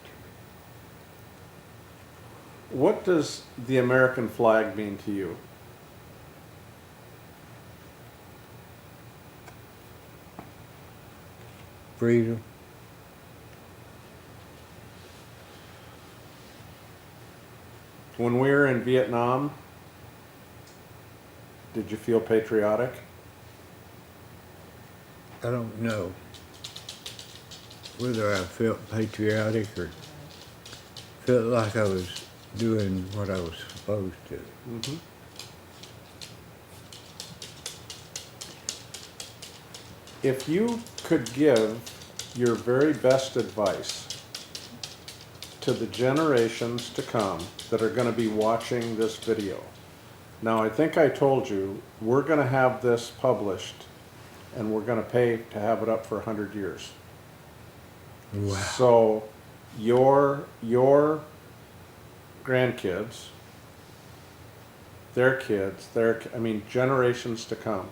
What does the American flag mean to you? Freedom. When we were in Vietnam, did you feel patriotic? I don't know whether I felt patriotic or felt like I was doing what I was supposed to. Mm-hmm. If you could give your very best advice to the generations to come that are going to be watching this video. Now, I think I told you, we're going to have this published and we're going to pay to have it up for 100 years. Wow. So your grandkids, their kids, I mean, generations to come,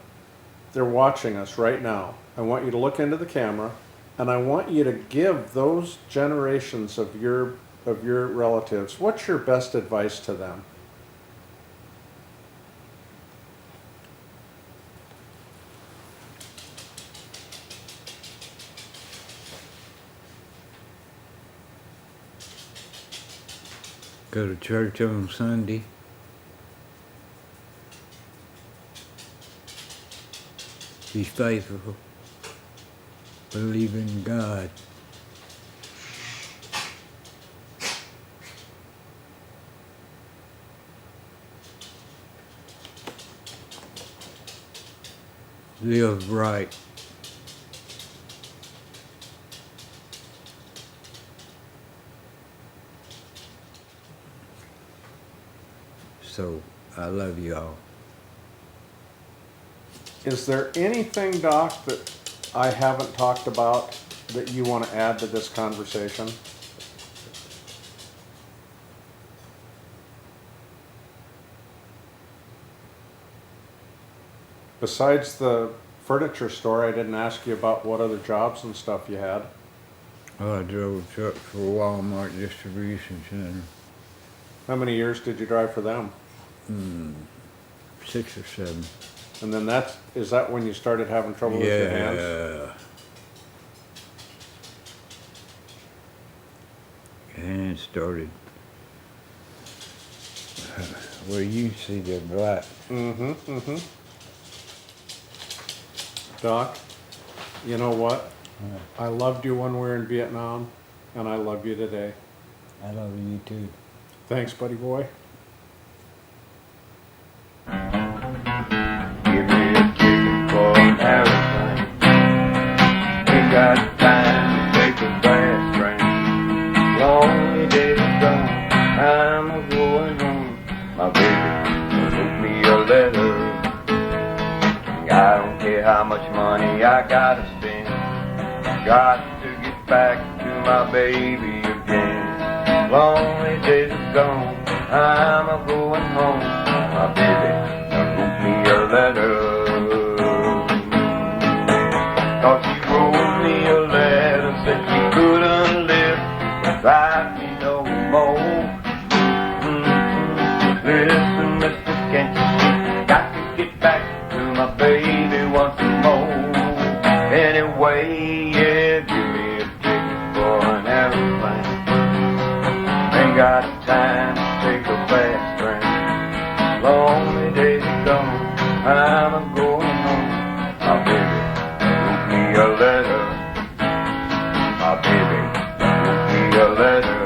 they're watching us right now. I want you to look into the camera and I want you to give those generations of your relatives, what's your best advice to them? Go to church on Sunday. Be faithful. Believe in God. Live right. So I love you all. Is there anything, Doc, that I haven't talked about that you want to add to this conversation? Besides the furniture store, I didn't ask you about what other jobs and stuff you had. Oh, I drove a truck for Walmart Distribution Center. How many years did you drive for them? 6 or 7. And then is that when you started having trouble with your hands? Yeah. And started. Well, you see the black. Mm-hmm. Doc, you know what? I loved you when we were in Vietnam, and I love you today. I love you too. Thanks, buddy boy. Give me a ticket for an aeroplane. Ain't got time to take a fast train. Lonely days are gone, I'm a going home. My baby wrote me a letter. I don't care how much money I gotta spend. Got to get back to my baby again. Lonely days are gone, I'm a going home. My baby wrote me a letter. Cause she wrote me a letter, said she couldn't live without me no more. Listen, mister, can't you see? Got to get back to my baby once more. Anyway, yeah, give me a ticket for an aeroplane. Ain't got time to take a fast train. Lonely days are gone, I'm a going home. My baby wrote me a letter. My baby wrote me a letter.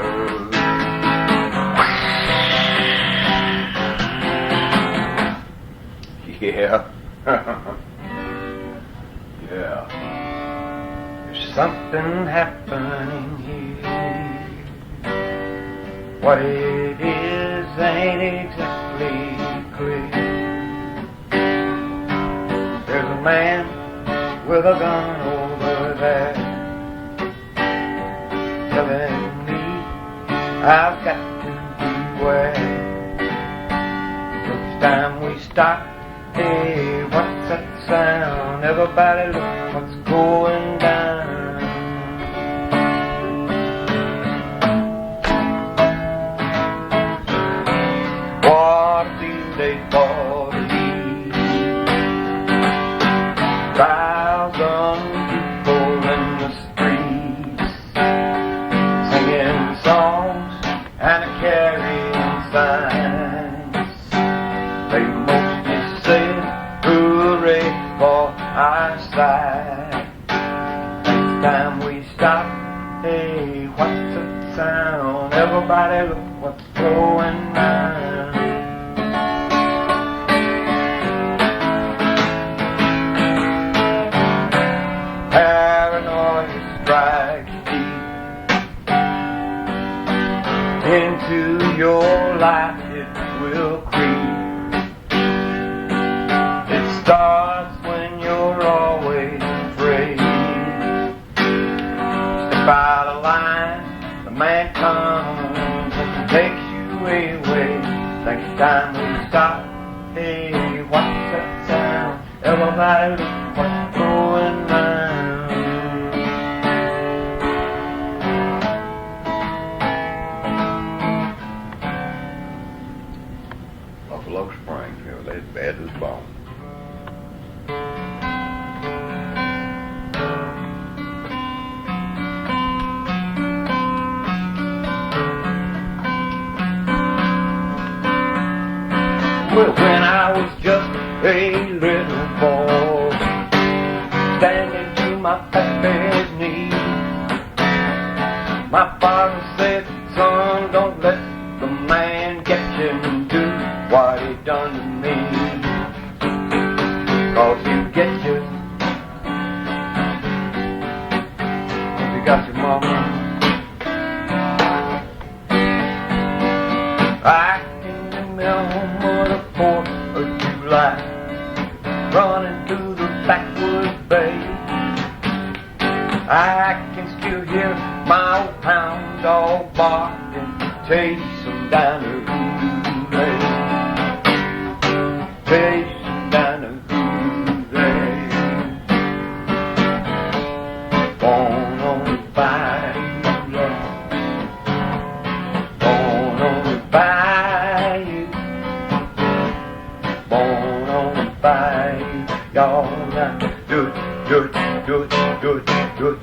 Yeah. Yeah. There's something happening here. What it is ain't exactly clear. There's a man with a gun over there telling me I've got to beware. Next time we stop, hey, what's that sound? Everybody look what's going down. What a field day for the lead. 1,000 people in the streets singing songs and carrying signs. They mostly say hooray for our side. Next time we stop, hey, what's that sound? Everybody look what's going on. Paranoia strikes deep into your life, it will creep. It starts when you're always afraid. Step out of line, the man comes and takes you away. Next time we stop, hey, what's that sound? Everybody look what's going on. Buffalo Spring, you know, they're bad as bone. Well, when I was just a little boy, standing to my papa's knee, my father said, son, don't let the man get you and do what he done to me. Cause he'll get you. Cause you got your mama acting a million home of the 4th of July, running through the backwoods bay. I can still hear my old hound dog barking, chase 'em down the Hooray, chase 'em down the Hooray. Born on the bayou, Lord, born on the bayou, born on the bayou. Y'all now do it, do it, do it, do it, do it.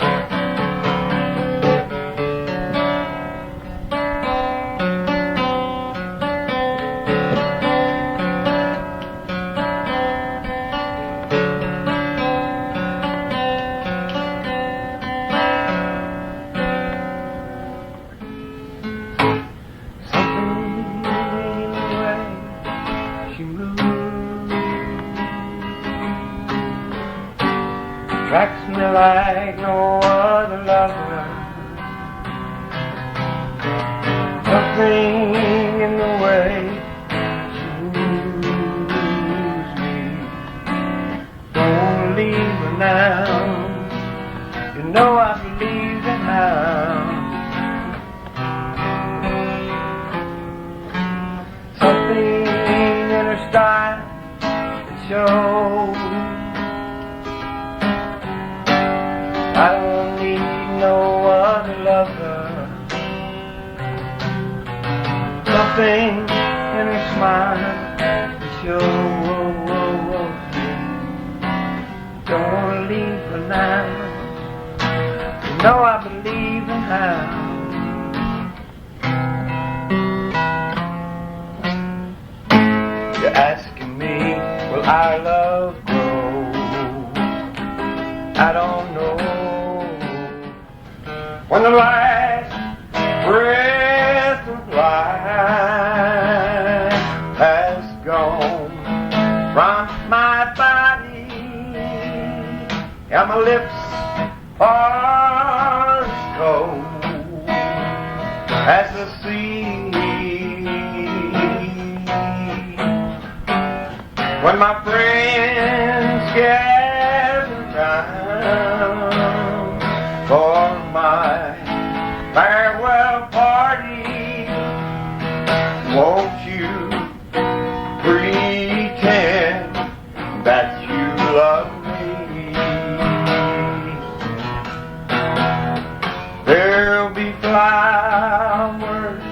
Tracks me like no other lover. Something in the way she moves me. Don't leave her now. You know I believe it now. Something in her style that shows I don't need no other lover. Something in her smile that shows me. Don't wanna leave her now. You know I believe in how. You're asking me, will our love grow? I don't know. When the last breath of life has gone from my body, and my lips are as cold as the sea. When my friends gather round for my farewell party, won't you pretend that you love me? There'll be flowers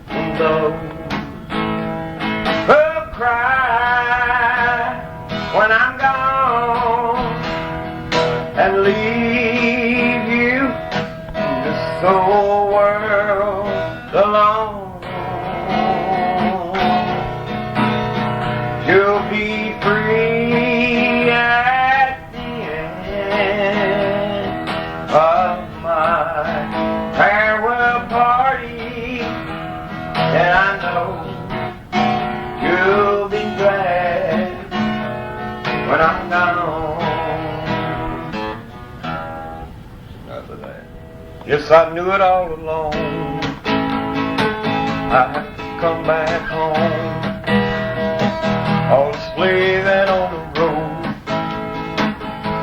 and those who'll cry when I'm gone and leave you this whole world alone. You'll be free at the end of my farewell party, and I know you'll be glad when I'm gone. After that, yes, I knew it all along. I have to come back home. All the slaving on the road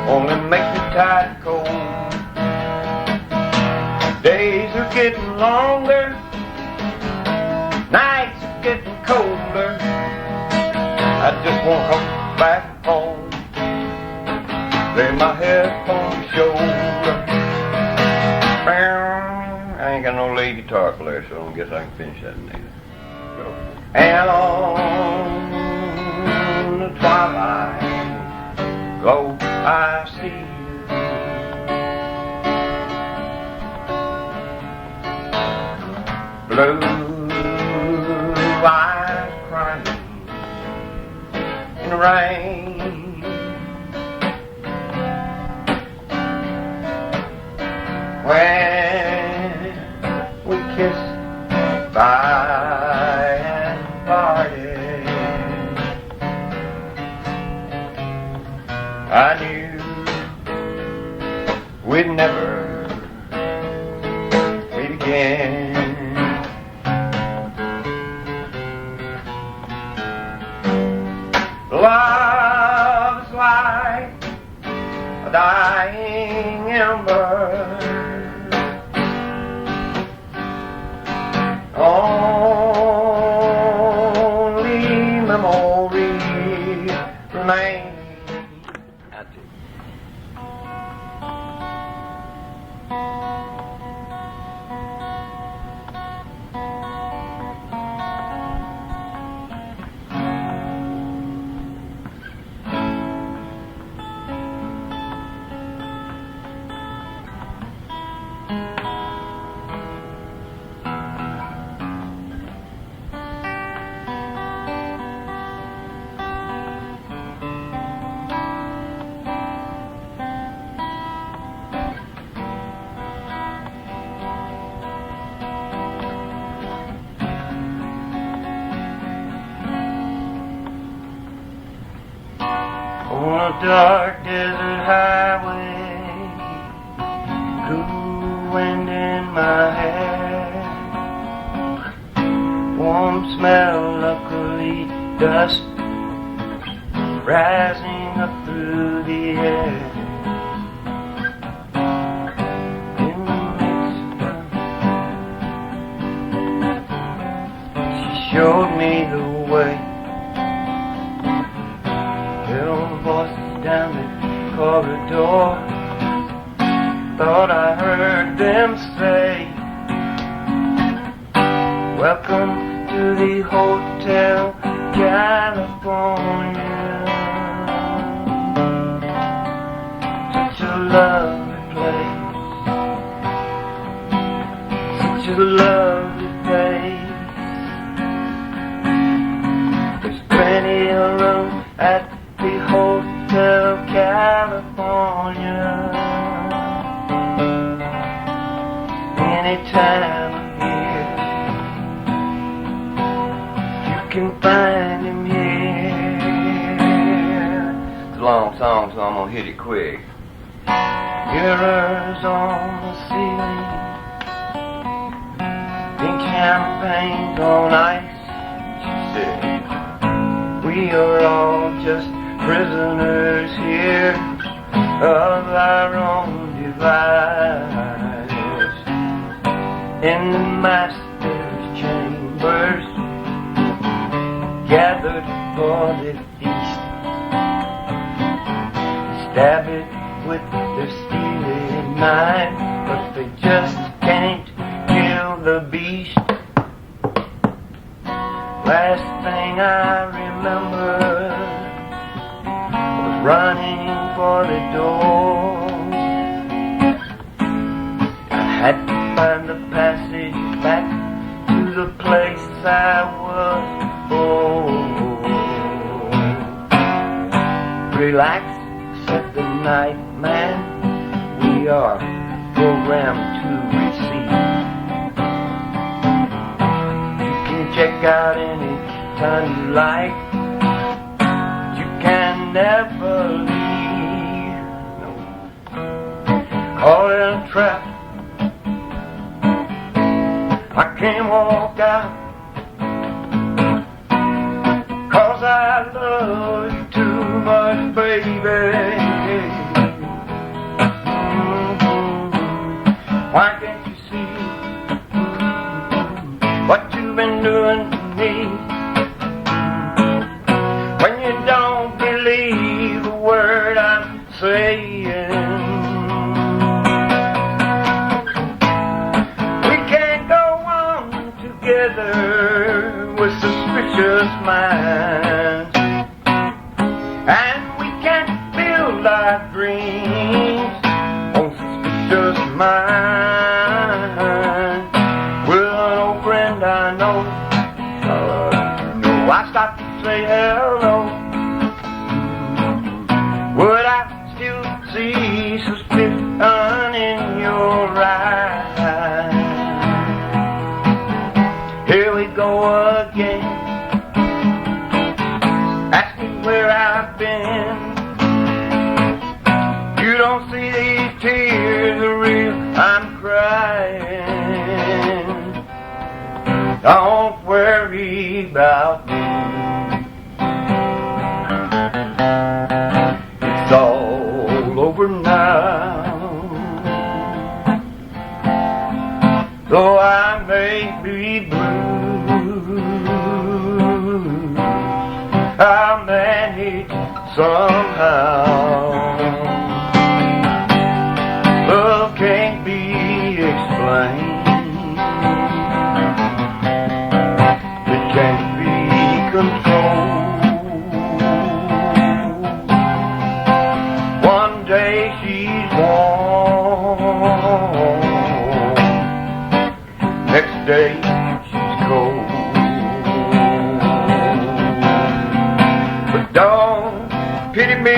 only make me tired and cold. Days are getting longer, nights are getting colder. I just want to come back home, lay my head on your shoulder. I ain't got no lead guitar player, so I guess I can finish that neither. Go. And on the twilight glow I see you, blue eyes crying in the rain. When we kissed bye and parted, I knew we'd never meet again. dying ember. Only memory remains. That's it. On a dark desert highway, cool wind in my hair, warm smell of coulis dust rising up through the air. In the midst of, she showed me the way. Little voices down the corridor, thought I heard them say, welcome to the Hotel California. Such a lovely place, such a lovely place. There's plenty of room at the Hotel California. Any time of year, you can find him here. It's a long song, so I'm gonna hit it quick. Mirrors on the ceiling, pink champagnes on ice. She said, we are all just prisoners here of our own devices. In the master's chambers, gathered for the feast, stab it with their steely knife, but they just can't kill the beast. Last thing I remember was running for the door. I had to find the passage back to the place I was born. Relax, said the night man, we are programmed to receive. You can check out any time you like, you can never leave. No. Call it a trap, I can't walk out, 'cause I love you too much, baby. Why can't you see what you've been doing to me? When you don't believe a word I'm saying, we can't go on together with suspicious minds, and we can't build our dreams on suspicious minds. Well, an old friend I know, I stopped to say hello. Would I still see suspicion in your eyes? Here we go again, asking where I've been. You don't see these tears are real, I'm crying. Don't worry about me, it's all over now. blues I managed somehow. Love can't be explained, it can't be controlled. One day she's warm, next day she's cold. But don't pity me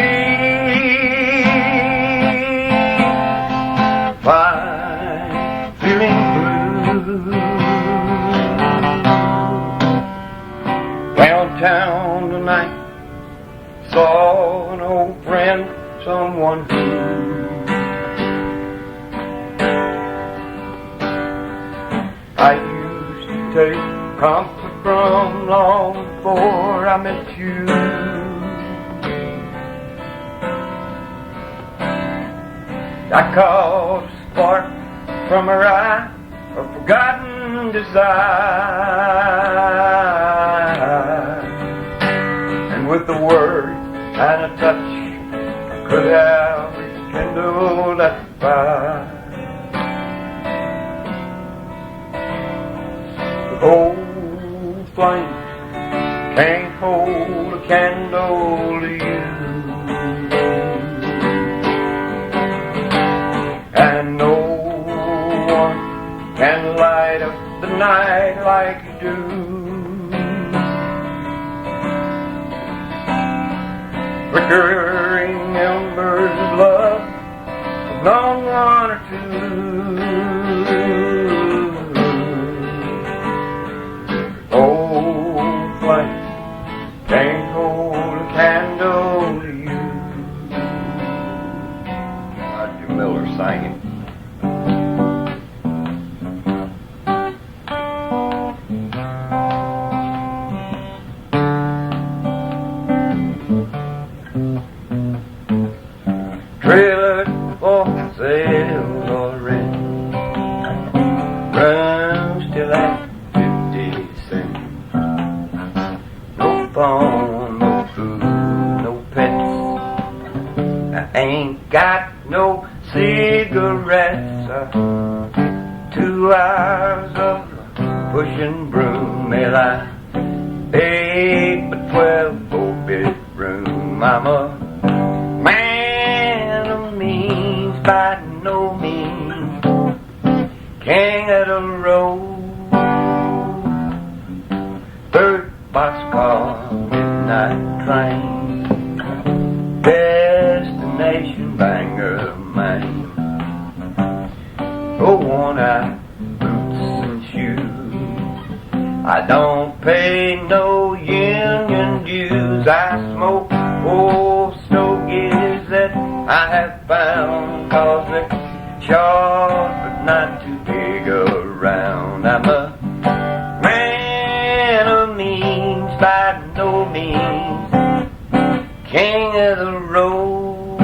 if I'm feeling blue. Downtown tonight, saw an old friend, someone who I used to take comfort from long before I met you. I caught a spark from her eye, a forgotten desire, and with the word and a touch I could have rekindled that fire. The old flame can't hold a candle to you, and no one can light up the night like you do. Flickering embers of love, I've known one or two. Old flame can't hold a candle to you. Roger Miller singing. Trailer for sale or rent, runs till at 50 cents. No phone, no food, no pets. I ain't got no cigarettes. 2 hours of pushing broom, may I 8 by 12 4-bedroom. I'm a man of means by no means, king of the road. 3rd boxcar, midnight train, destination Bangor, Maine. Oh, worn-out boots and shoes, I don't pay no union dues. I smoke old stogies that I have found, 'cause they're short but not too big around. I'm a man of means by no means, king of the road.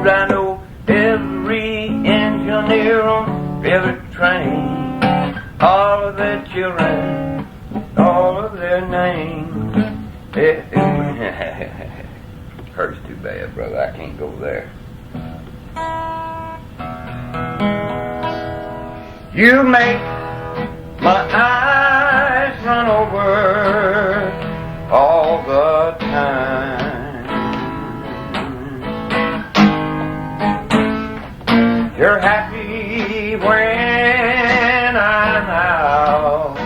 I know every engineer on every train, all of their children, all of their names. Hurts too bad, brother. I can't go there. You make my eyes run over all the time. You're happy when I'm out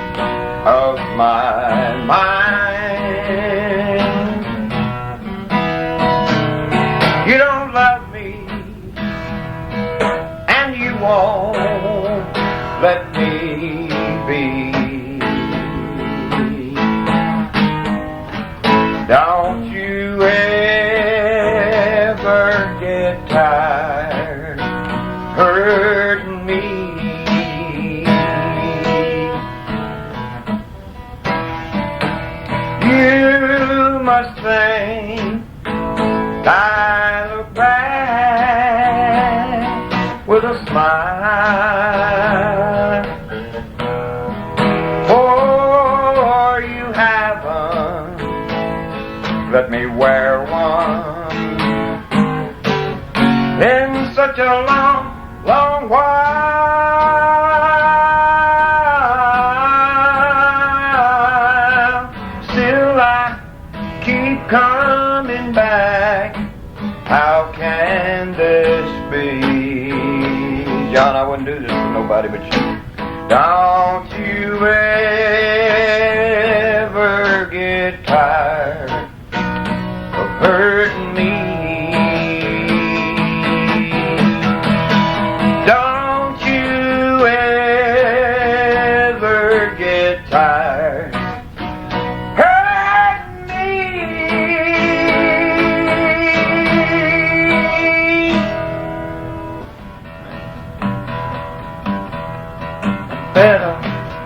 of my mind. You don't love me, and you won't let me be. Don't you ever get tired hurting me. You must think I look back with a smile, for you have haven't let me wear one in such a long, long while. Still I keep coming back. How can this be? John, I wouldn't do this for nobody but you. Don't you ever get tired of hurting me. Don't you ever get tired hurting me. Better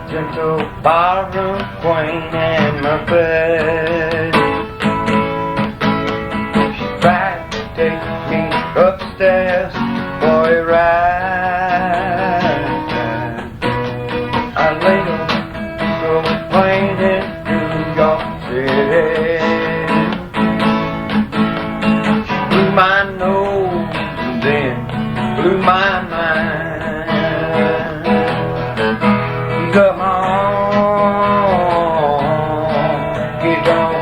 gentle barroom queen in my bed. She's trying to take me upstairs for a ride. I lay on so plain in New York City. She blew my nose and then blew my mind. Come on, get on.